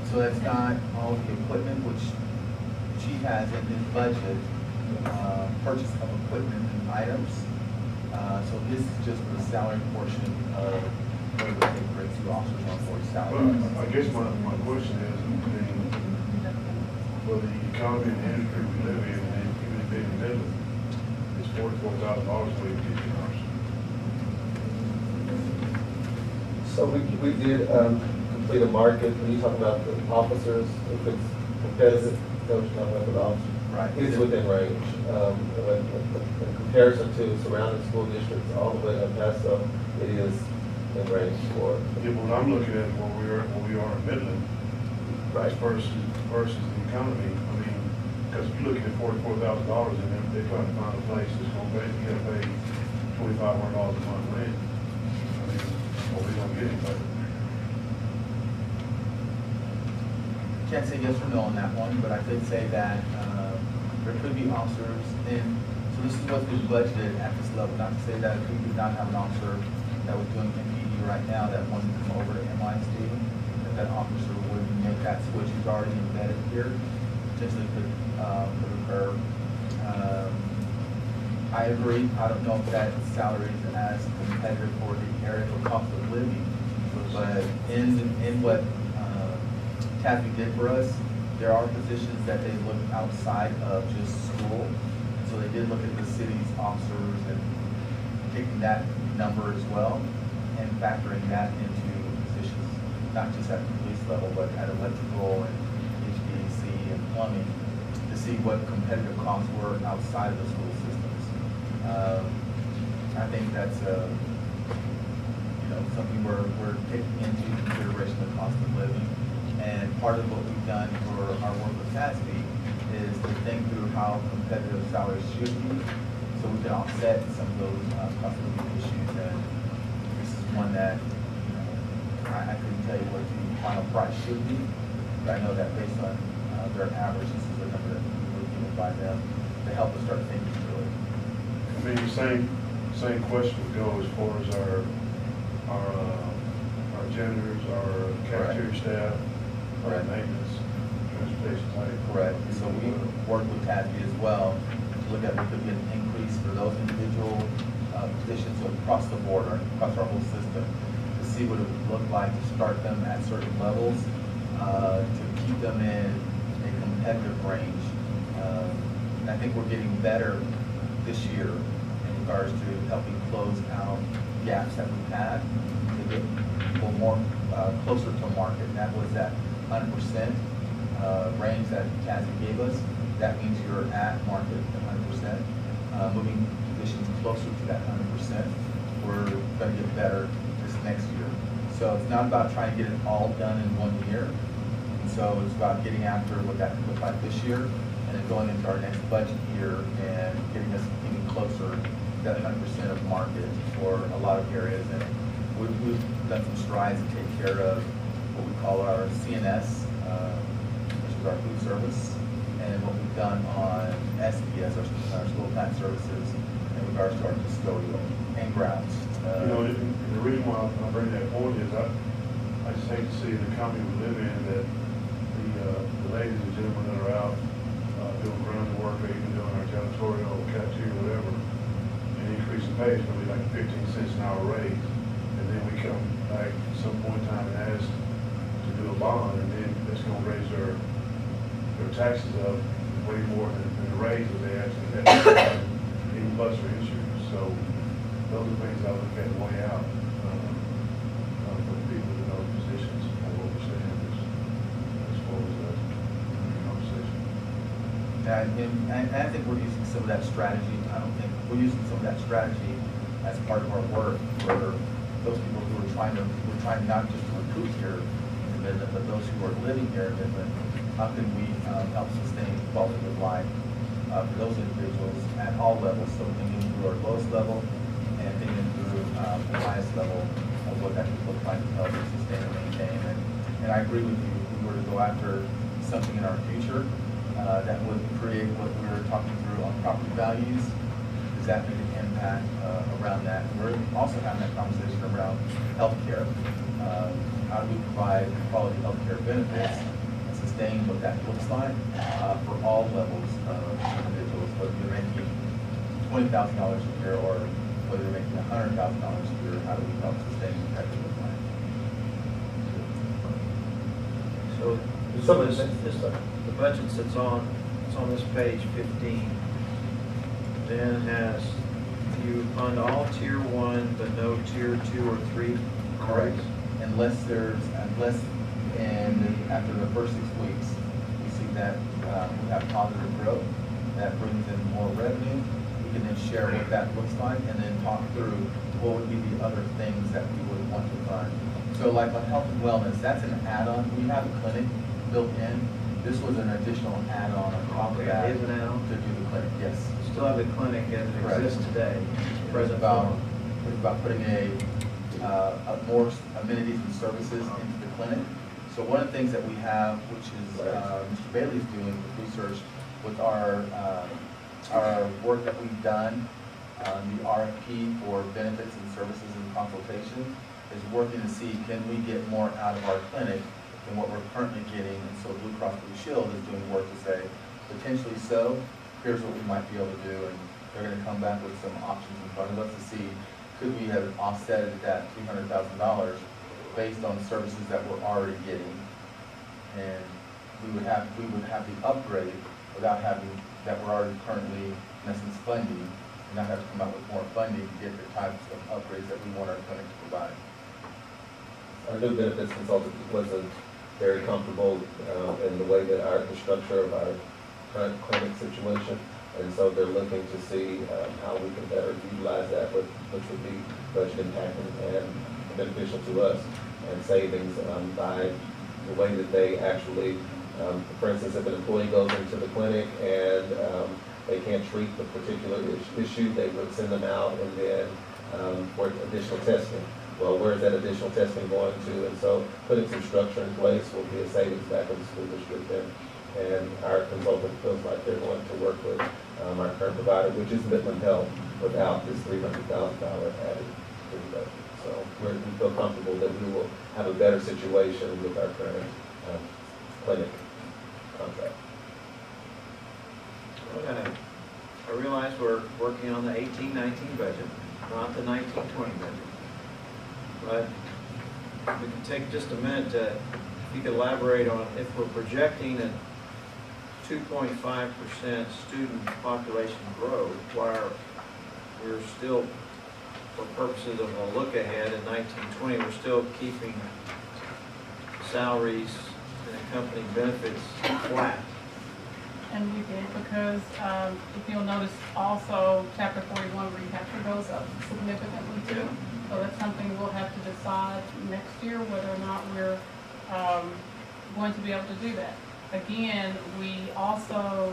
So that's not all the equipment, which she has in his budget, purchase of equipment and items. So this is just for the salary portion of where we take for 2 officers on 40 salary. Well, I guess my question is, for the economy and the industry we live in, and even if being in Midland, it's $44,000 for a teaching officer. So we did complete a market, when you talk about the officers, if it's competitive, that's what you're talking about, the officers. Right. It's within range, in comparison to surrounding school districts, all the way up past, so it is in range for. Yeah, but what I'm looking at is where we are in Midland, Right. versus the economy. I mean, because if you're looking at $44,000 and they're trying to find a place that's gonna pay, you gotta pay $2,500 a month rent. I mean, are we gonna get anybody? Can't say yes or no on that one, but I could say that there could be officers in, so this is what's been budgeted at this level, not to say that if we did not have an officer that was doing MPD right now that wanted to come over to MISD, that officer would make that switch. He's already embedded here, potentially could occur. I agree. I don't know if that salary is as competitive for the area for cost of living, but in what TASB did for us, there are positions that they look outside of just school. And so they did look at the city's officers and taking that number as well and factoring that into positions, not just at the police level, but at electrical and HVAC and plumbing to see what competitive costs were outside of the school systems. I think that's something we're taking into consideration the cost of living. And part of what we've done for our work with TASB is to think through how competitive salaries should be, so we can offset some of those cost of living issues. And this is one that I couldn't tell you what the final price should be, but I know that based on their average, this is a number that we were given by them to help us start thinking through it. I mean, same question would go as far as our janitors, our cafeteria staff, our maintenance, transportation type. Correct. So we worked with TASB as well to look at what could be an increase for those individual positions across the board, or across our whole system, to see what it would look like to start them at certain levels, to keep them in a competitive range. And I think we're getting better this year in regards to helping close out gaps that we've had to get people more closer to market. And that was that 100% range that TASB gave us. That means you're at market 100%. Moving positions closer to that 100%, we're going to get better this next year. So it's not about trying to get it all done in 1 year. And so it's about getting after what that could look like this year, and then going into our next budget year and getting us even closer to that 100% of market for a lot of areas. And we've done some strides to take care of what we call our CNS, which is our food service, and what we've done on SDS, our school plant services, in regards to our custodial and grounds. And the reason why I bring that point is I just hate to see the economy we live in that the ladies and gentlemen that are out doing ground work, or even doing our janitorial, cafeteria, whatever, an increase in pay is going to be like 15 cents an hour raise. And then we come back at some point in time and ask to do a bond, and then that's going to raise their taxes up way more than the raise that they actually had, even plus for insurance. So those are things I look at way out for the people in those positions and what we're saying as far as the conversation. And I think we're using some of that strategy. I don't think we're using some of that strategy as part of our work for those people who we're trying not just to recruit here in Midland, but those who are living here in Midland. How can we help sustain quality of life for those individuals at all levels? So thinking through our lowest level and thinking through the highest level of what that could look like to help us sustain and maintain. And I agree with you. If we were to go after something in our future that would create what we were talking through on property values, does that make an impact around that? And we're also having that conversation around healthcare. How do we provide quality healthcare benefits and sustain what that looks like for all levels of individuals, whether you're making $20,000 a year or whether you're making $100,000 a year? How do we help sustain what that could look like? So the budget that's on, it's on this page 15. Then has, you fund all tier 1, but no tier 2 or 3. Correct. Unless and after the first 6 weeks, we see that we have positive growth, that brings in more revenue. We can then share what that looks like and then talk through what would be the other things that we would want to fund. So like on health and wellness, that's an add-on. We have a clinic built in. This was an additional add-on on top of that It is an add-on? to do the clinic, yes. Still have the clinic as it exists today. It's about putting more amenities and services into the clinic. So one of the things that we have, which is Mr. Bailey's doing with research with our work that we've done The RFP for benefits and services and consultation is working to see, can we get more out of our clinic than what we're currently getting? And so Blue Cross Blue Shield is doing work to say, potentially so, here's what we might be able to do. And they're gonna come back with some options in front of us to see, could we have offset that $300,000 based on services that we're already getting? And we would have the upgrade without having, that we're already currently, in essence, funding, and not have to come out with more funding to get the types of upgrades that we want our clinic to provide. Our new benefits consultant wasn't very comfortable in the way that the structure of our current clinic situation. And so they're looking to see how we can better utilize that, which would be budget impacting and beneficial to us, and savings by the way that they actually, for instance, if an employee goes into the clinic and they can't treat the particular issue, they would send them out and then for additional testing. Well, where is that additional testing going to? And so putting some structure in place will be a savings back in the school district. And our consultant feels like they're going to work with our current provider, which is Midland Health, without this $300,000 added to the budget. So we feel comfortable that we will have a better situation with our current clinic contract. I realize we're working on the 18-19 budget, not the 19-20 budget. But we can take just a minute to, if you could elaborate on if we're projecting a 2.5% student population growth, while we're still, for purposes of a look ahead in 19-20, we're still keeping salaries and accompanying benefits flat. And we did because if you'll notice also chapter 41 recapture goes up significantly too. So that's something we'll have to decide next year whether or not we're going to be able to do that. Again, we also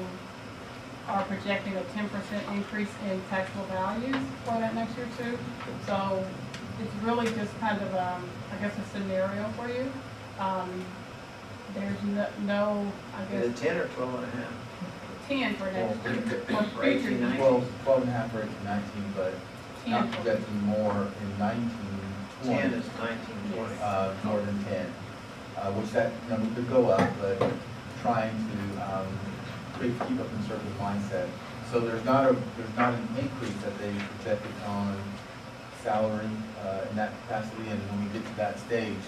are projecting a 10% increase in taxable values for that next year too. So it's really just kind of, I guess, a scenario for you. There's no, I guess. Is it 10 or 12 and a half? 10 for next year. For 18, 19. 12 and a half for 18, 19, but not projecting more in 19, 20. 10 is 19, 20. More than 10, which that number could go up, but trying to keep a conservative mindset. So there's not an increase that they projected on salary in that capacity, and when we get to that stage,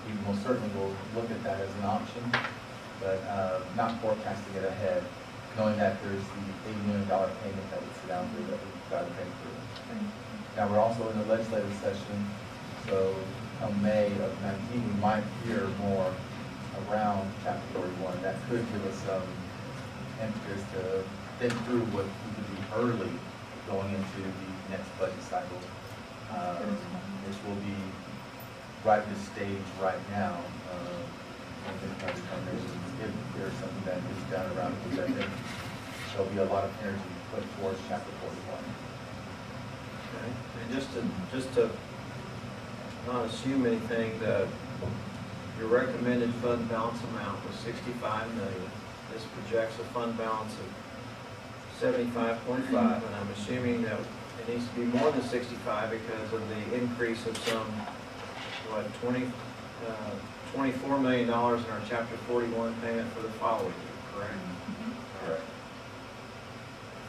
we most certainly will look at that as an option, but not forecasting it ahead, knowing that there's the $80 million payment that would sit down there that we've got to pay through. Now, we're also in the legislative session, so come May of 19, we might hear more around chapter 41. That could give us some impetus to think through what we could do early going into the next budget cycle, which will be right at this stage right now. If there's something that is done around it, which I think there'll be a lot of energy put towards chapter 41. Okay. And just to not assume anything, your recommended fund balance amount was $65 million. This projects a fund balance of 75.5, and I'm assuming that it needs to be more than 65 because of the increase of some, $24 million in our chapter 41 payment for the following year, correct? Correct.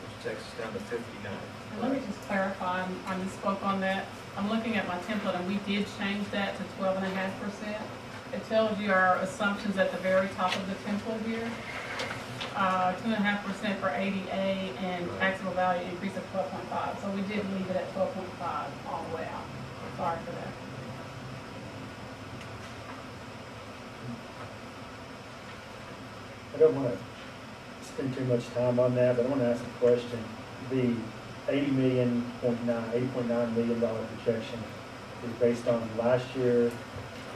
Which takes us down to 59. And let me just clarify, I misspoke on that. I'm looking at my template and we did change that to 12.5%. It tells you our assumptions at the very top of the template here. 2.5% for ADA and taxable value increase of 12.5. So we did leave it at 12.5 all the way out. Sorry for that. I don't want to spend too much time on that, but I want to ask a question. The $80.9 million projection is based on last year,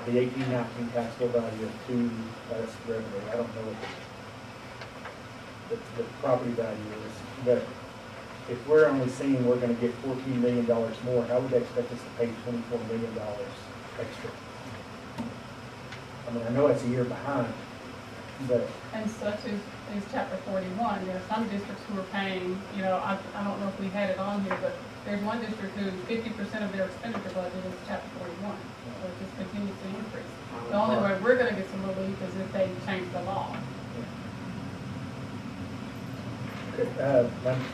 the 18-19 taxable value of 2, that's revenue. I don't know what the property value is, but if we're only seeing we're going to get $14 million more, how would they expect us to pay $24 million extra? I mean, I know it's a year behind, but And such is chapter 41. There are some districts who are paying, you know, I don't know if we had it on here, but there's one district who 50% of their expenditure budget is chapter 41. So it just continues to increase. The only way we're gonna get some relief is if they change the law.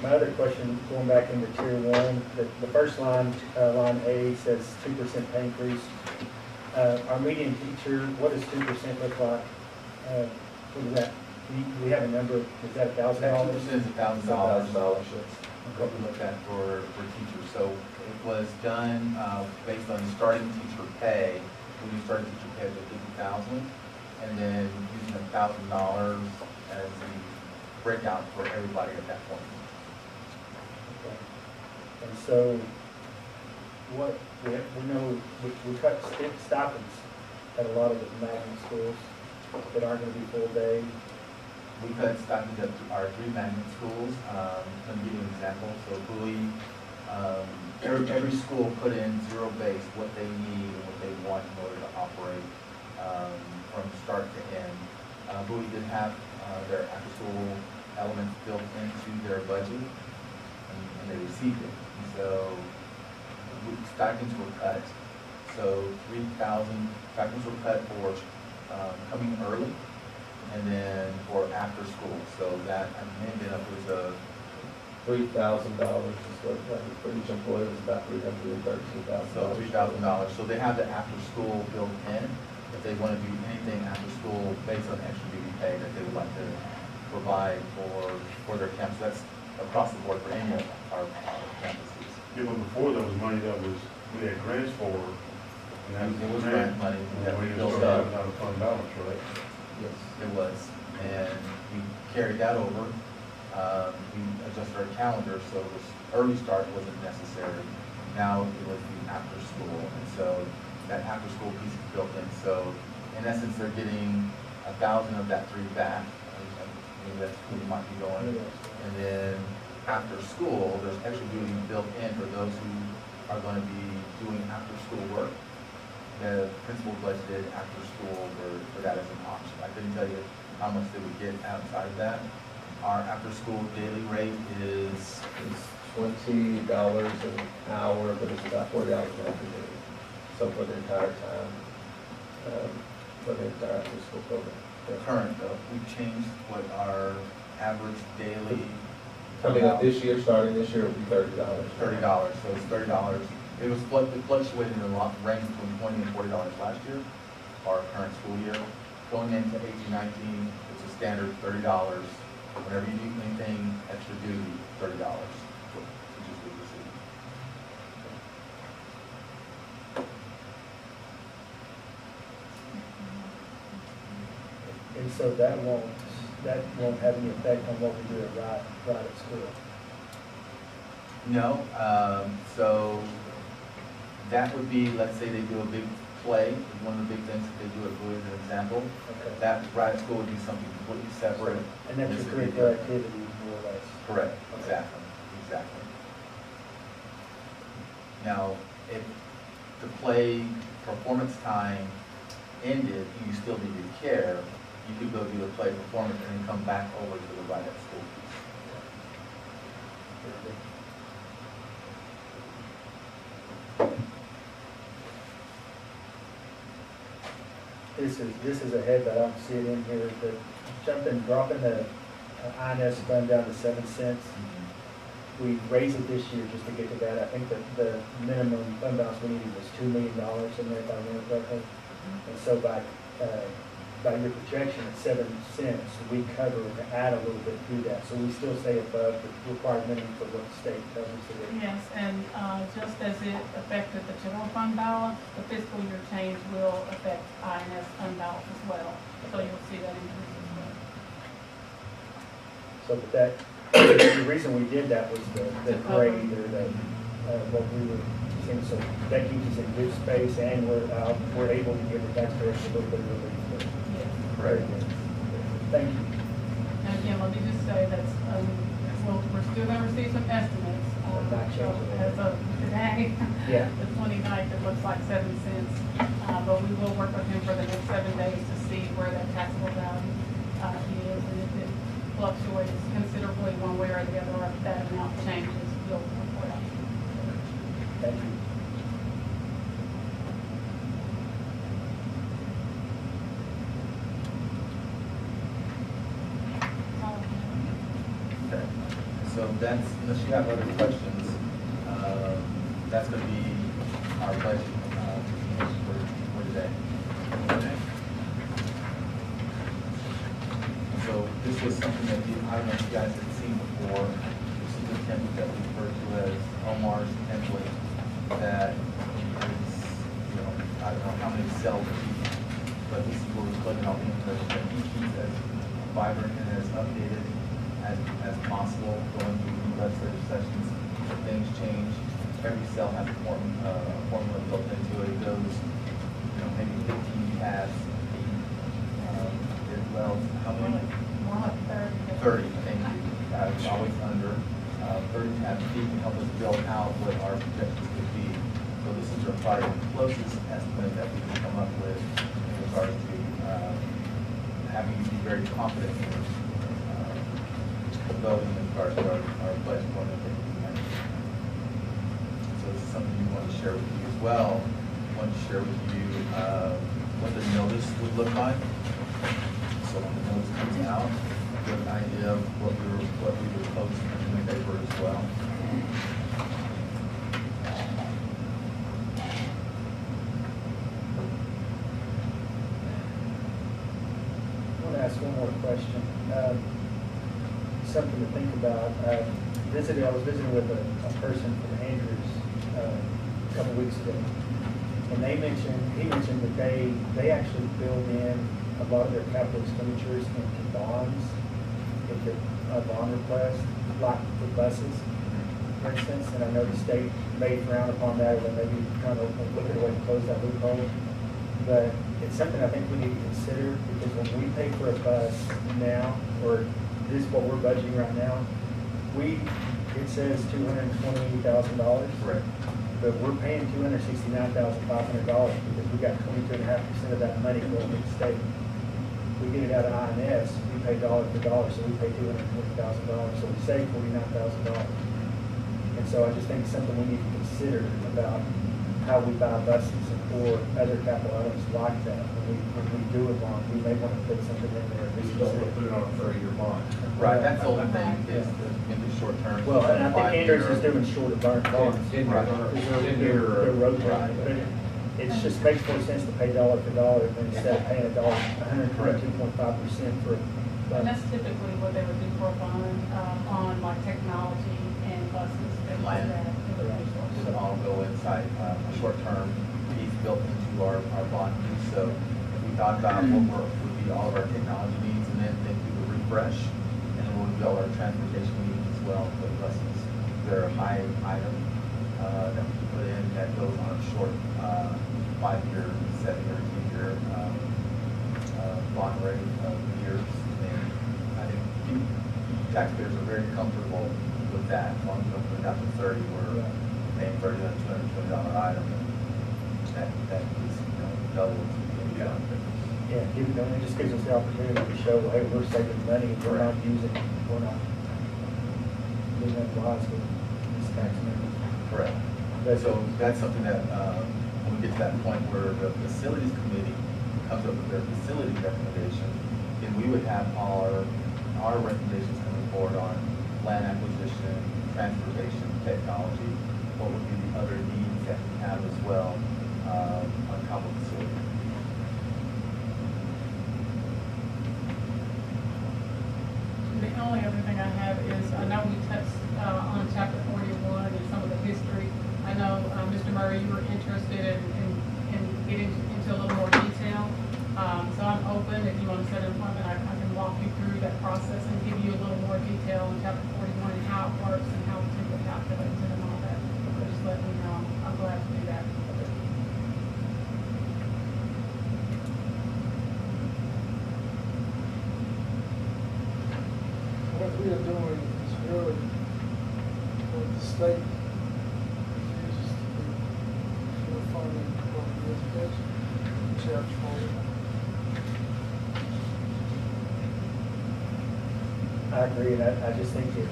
my other question, going back into tier one, the first line, line A says 2% pay increase. Our median teacher, what does 2% look like? What is that? Do we have a number? Is that $1,000? That 2% is $1,000. $1,000. What we looked at for teachers. So it was done based on starting teacher pay. When you started teacher pay was $50,000, and then using $1,000 as the breakout for everybody at that point. Okay. And so, what, we know, we cut stipends at a lot of the magnet schools that aren't gonna be full day. We cut stipends at our 3 magnet schools. Let me give you an example. So Bowie, every school put in zero base what they need and what they want in order to operate from start to end. Bowie did have their after-school elements built into their budget, and they received it. And so stipends were cut. So 3,000 stipends were cut for coming early, and then for after school. So that ended up was a $3,000 is what, for each employee was about $313,000. so $3,000. So they have the after school built in. If they want to do anything after school based on extra duty pay that they would like to provide for their camps, that's across the board for any of our campuses. Yeah, but before there was money that was, we had grants for, and that It was grant money that we we just built started up. having out of fund balance, right? Yes. It was, and we carried that over. We adjusted our calendar, so this early start wasn't necessary. Now it was the after school, and so that after school piece is built in. So in essence, they're getting 1,000 of that 3 back. Maybe that's where you might be going. And then after school, there's extra duty built in for those who are going to be doing after school work. The principal budgeted after school for that as an option. I couldn't tell you how much they would get outside of that. Our after school daily rate is It's $20 an hour, but it's about $40 an afternoon. So for the entire time, for the entire after school program. current though. We've changed what our average daily. Coming up this year, starting this year, it will be $30. $30, so it's $30. It was it fluctuated in a lot, range between $20 and $40 last year, our current school year. Going into 18-19, it's a standard $30. Whenever you do anything extra duty, $30, which is what you see. And so that won't have any effect on what we do right at school. No, so that would be, let's say they do a big play, one of the big things that they do at Blue as an example. Okay. That right at school would be something completely separate. And that's your curricular activity, more or less. Correct, exactly. Now, if the play performance time ended, and you still needed care, you could go do the play performance and then come back over to the right at school piece. This is a head that I don't see it in here, but dropping the INS fund down to 7 cents. We raised it this year just to get to that. I think that the minimum fund balance we needed was $2 million in there, if I remember correctly. And so by your projection at 7 cents, we cover and add a little bit to that. So we still stay above the required minimum for what the state tells us to do. Yes, and just as it affected the general fund balance, the fiscal year change will affect INS fund balance as well. So you'll see that increase as well. So but that, the reason we did that was the grade or what we were seeing. So that keeps us in good space, and we're able to give the taxpayers a little bit of relief. Very good. Thank you. And again, let me just say that's, we're still gonna receive some estimates. So as of today, Yeah. the 29th, it looks like 7 cents. But we will work with him for the next 7 days to see where that taxable value is, and if it fluctuates considerably one way or the other, or if that amount changes, we'll report out. Thank you. Okay. So that's, unless you have other questions, that's going to be our budget for today. Okay. So this was something that I don't know if you guys had seen before. This is a template that we refer to as Omar's template that is, I don't know how many cells it is, but this is where we plug in all the information that he keeps as vibrant and as updated as possible, going through the legislative sessions. If things change, every cell has a formula built into it. It goes, maybe 15 tabs, 8, well, how many? More like 30, thank you. It's always under 30 tabs. He can help us build out what our projections could be. So this is probably the closest estimate that we can come up with in regards to having you be very confident in voting in regards to our budget going into the So this is something we want to share with you as well. We want to share with you what the notice would look like. So when the notice comes out, get an idea of what we would post in the paper as well. I want to ask one more question. Something to think about. I was visiting with a person from Andrews a couple weeks ago, and he mentioned that they actually build in a lot of their capital expenditures into bonds, into a bond request, like for buses, for instance. And I know the state may frown upon that, or maybe kind of look at a way to close that loophole. But it's something I think we need to consider, because when we pay for a bus now, or this is what we're budgeting right now, it says $220,000. Correct. But we're paying $269,500 because we got 22.5% of that money going to the state. We get it out of INS, we pay dollar for dollar, so we pay $220,000, so we save $49,000. And so I just think it's something we need to consider about how we buy buses or other capital items like that. When we do a bond, we may want to put something in there. You don't want to put it on a 30-year bond. Right, that's the only thing is in the short term. Well, and I think Andrews is doing shorter bonds. They're rotating, but it just makes more sense to pay dollar for dollar than instead of paying $122.5% for a And that's bus. typically what they would do for a bond, on like technology and buses, things like Land. that. It would all go inside a short-term piece built into our bond use. So if we thought about what would be all of our technology needs, and then do the refresh, and then what would be all our transportation needs as well for the buses. They're a high item that we can put in that goes on a short 5-year, 7-year, 10-year bond rate of years. And I think taxpayers are very comfortable with that. As long as we don't put it out to 30, we're paying $30 on a $220 item. That is double to the income. Yeah, it just gives us the opportunity to show, hey, we're saving money, we're not using, we're not doing that wise with this tax money. Correct. So that's something that, when we get to that point where the facilities committee comes up with their facility recommendation, then we would have our recommendations coming forward on land acquisition, transportation, technology, what would be the other needs that we have as well on top of facility. The only other thing I have is, I know we touched on chapter 41 and some of the history. I know, Mr. Murray, you were interested in getting into a little more detail. So I'm open, if you want to set an appointment, I can walk you through that process and give you a little more detail on chapter 41 and how it works and how the people calculates it and all that. Just let me know. I'm glad to do that. What we are doing is really what the state refuses to do. We're funding public education, chapter 41. I agree, and I just think if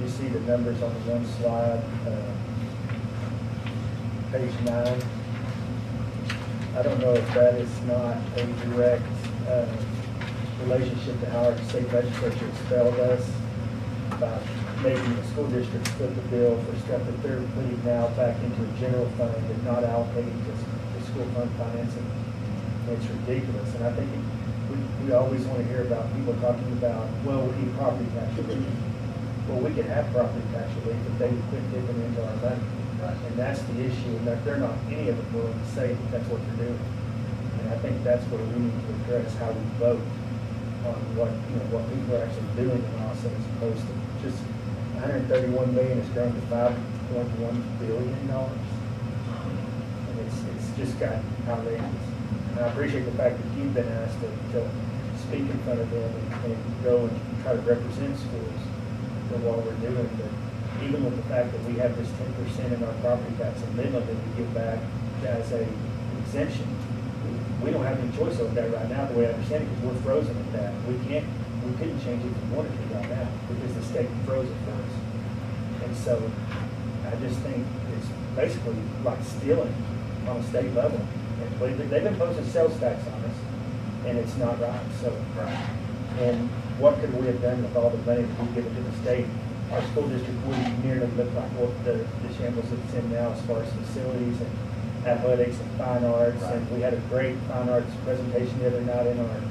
you see the numbers on the one slide, page 9, I don't know if that is not a direct relationship to how our state legislature expelled us by making the school district split the bill for stuff that they're putting now back into a general fund and not allocating to school fund financing. It's ridiculous, and I think we always want to hear about people talking about, well, we need property tax relief. Well, we can have property tax relief if they would quit dipping into our money. Right. And that's the issue, and that they're not, any of them willing to say that that's what they're doing. And I think that's where we need to address how we vote on what people are actually doing in Austin, as opposed to just 131 million has grown to $5.1 billion. And it's just gotten outrageous. And I appreciate the fact that you've been asked to speak in front of them and go and try to represent schools for what we're doing. But even with the fact that we have this 10% in our property tax in Midland that we give back as a exemption, we don't have any choice over that right now, the way I understand it, because we're frozen at that. We couldn't change it if we wanted to right now, because the state froze it for us. And so, I just think it's basically like stealing on a state level. And they've imposed a sales tax on us, and it's not right, so. And what could we have done with all the money that we've given to the state? Our school district wouldn't nearly look like what the shambles it's in now as far as facilities and athletics and fine arts. Right. And we had a great fine arts presentation the other night in our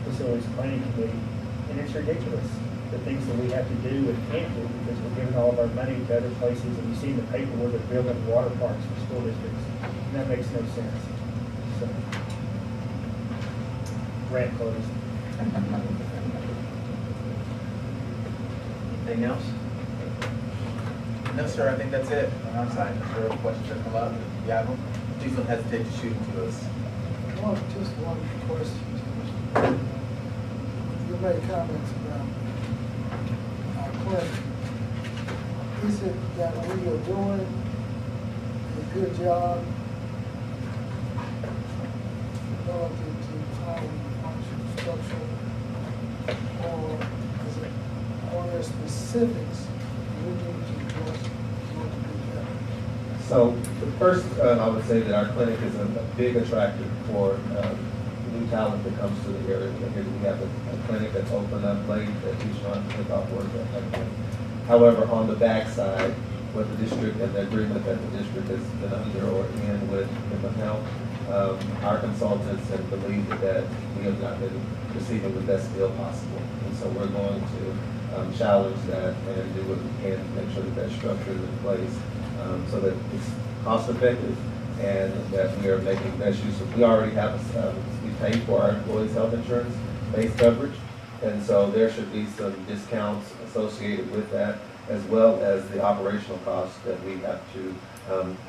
facilities planning committee. And it's ridiculous, the things that we have to do and can't do because we're giving all of our money to other places. And you see in the paper where they're building water parks for school districts. And that makes no sense. So, rant closed. Anything else? No, sir, I think that's it on our side. If there are questions that come up, if you have them, please don't hesitate to shoot them to us. Well, just one question. You made comments about our clinic. Is it that we are doing a good job relative to how we function structurally? Or is it, are there specifics we need to address in order to do better? So the first, I would say that our clinic is a big attractor for new talent that comes to the area. We have a clinic that's open up late, that teaches on kickoff work, that type of thing. However, on the backside, with the district and the agreement that the district has been under or in with Midland Health, our consultants have believed that we have not been receiving the best deal possible. And so we're going to challenge that and do what we can to make sure that that structure is in place so that it's cost effective and that we are making best use of. We already have, we pay for our employees' health insurance base coverage. And so there should be some discounts associated with that, as well as the operational costs that we have to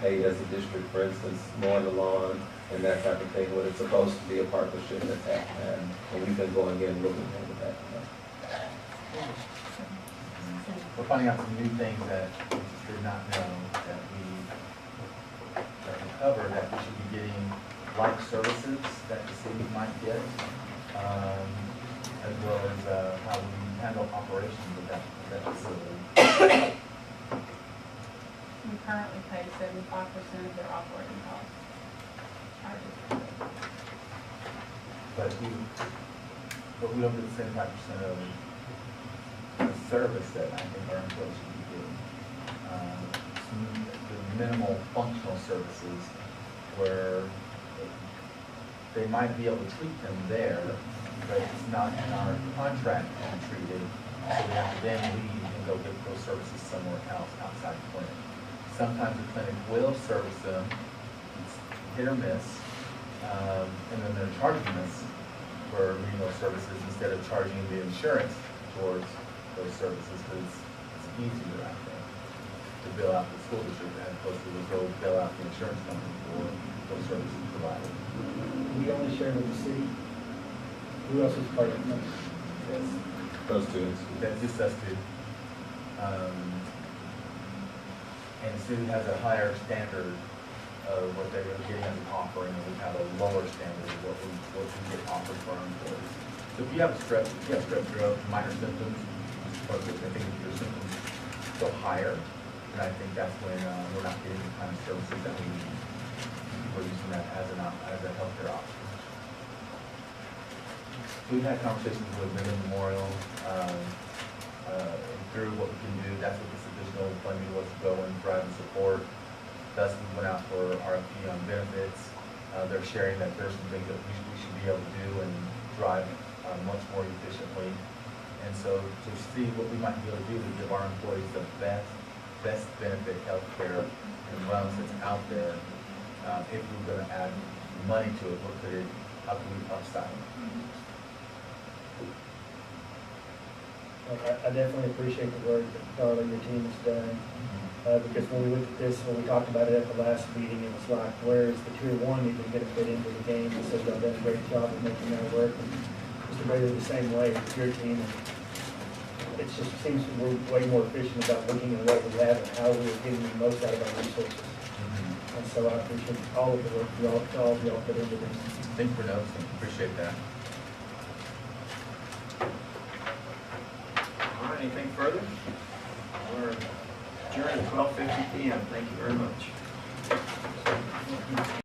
pay as a district, for instance, mowing the lawn and that type of thing, when it's supposed to be a partnership that's had. And we've been going in looking into that. We're finding out some new things that we just did not know that we cover, that we should be getting like services that the city might get, as well as how we handle operations of that facility. We currently pay 75% of their operating costs. But we don't get the 75% of the service that I think our employees should be getting. The minimal functional services where they might be able to treat them there, but it's not in our contract to be treated, so we have to then leave and go get those services somewhere else outside the clinic. Sometimes the clinic will service them, it's hit or miss, and then they're charging us for those services instead of charging the insurance towards those services, because it's easier out there to bill out the school district as opposed to go bill out the insurance company for those services provided. We only share with the city. Who else is part of it? Yes. Those two. That's just us two. And the city has a higher standard of what they're getting as an offering, and we have a lower standard of what we get offered for our employees. So So if you have strep throat, minor symptoms, but I think if your symptoms go higher, then I think that's when we're not getting the kind of services that we need. We're using that as a healthcare option. We've had conversations with Midland Memorial, through what we can do. That's what this additional funding was to go and drive and support. Thus, we went out for RFP on benefits. They're sharing that there's some things that we should be able to do and drive much more efficiently. And so to see what we might be able to do to give our employees the best benefit health care and wellness that's out there, if we're going to add money to it, how can we upside it? I definitely appreciate the work that Darla and your team has done. Because when we looked at this, when we talked about it at the last meeting, it was like, where is the tier one even going to fit into the game? And so y'all done a great job of making that work. And Mr. Bailey, the same way with your team. And it just seems that we're way more efficient about looking at what we have and how we're getting the most out of our resources. And so I appreciate all of the work all of y'all put into this. Thank you for noticing. Appreciate that. All right, anything further? We're adjourned at 12:50 p.m. Thank you very much.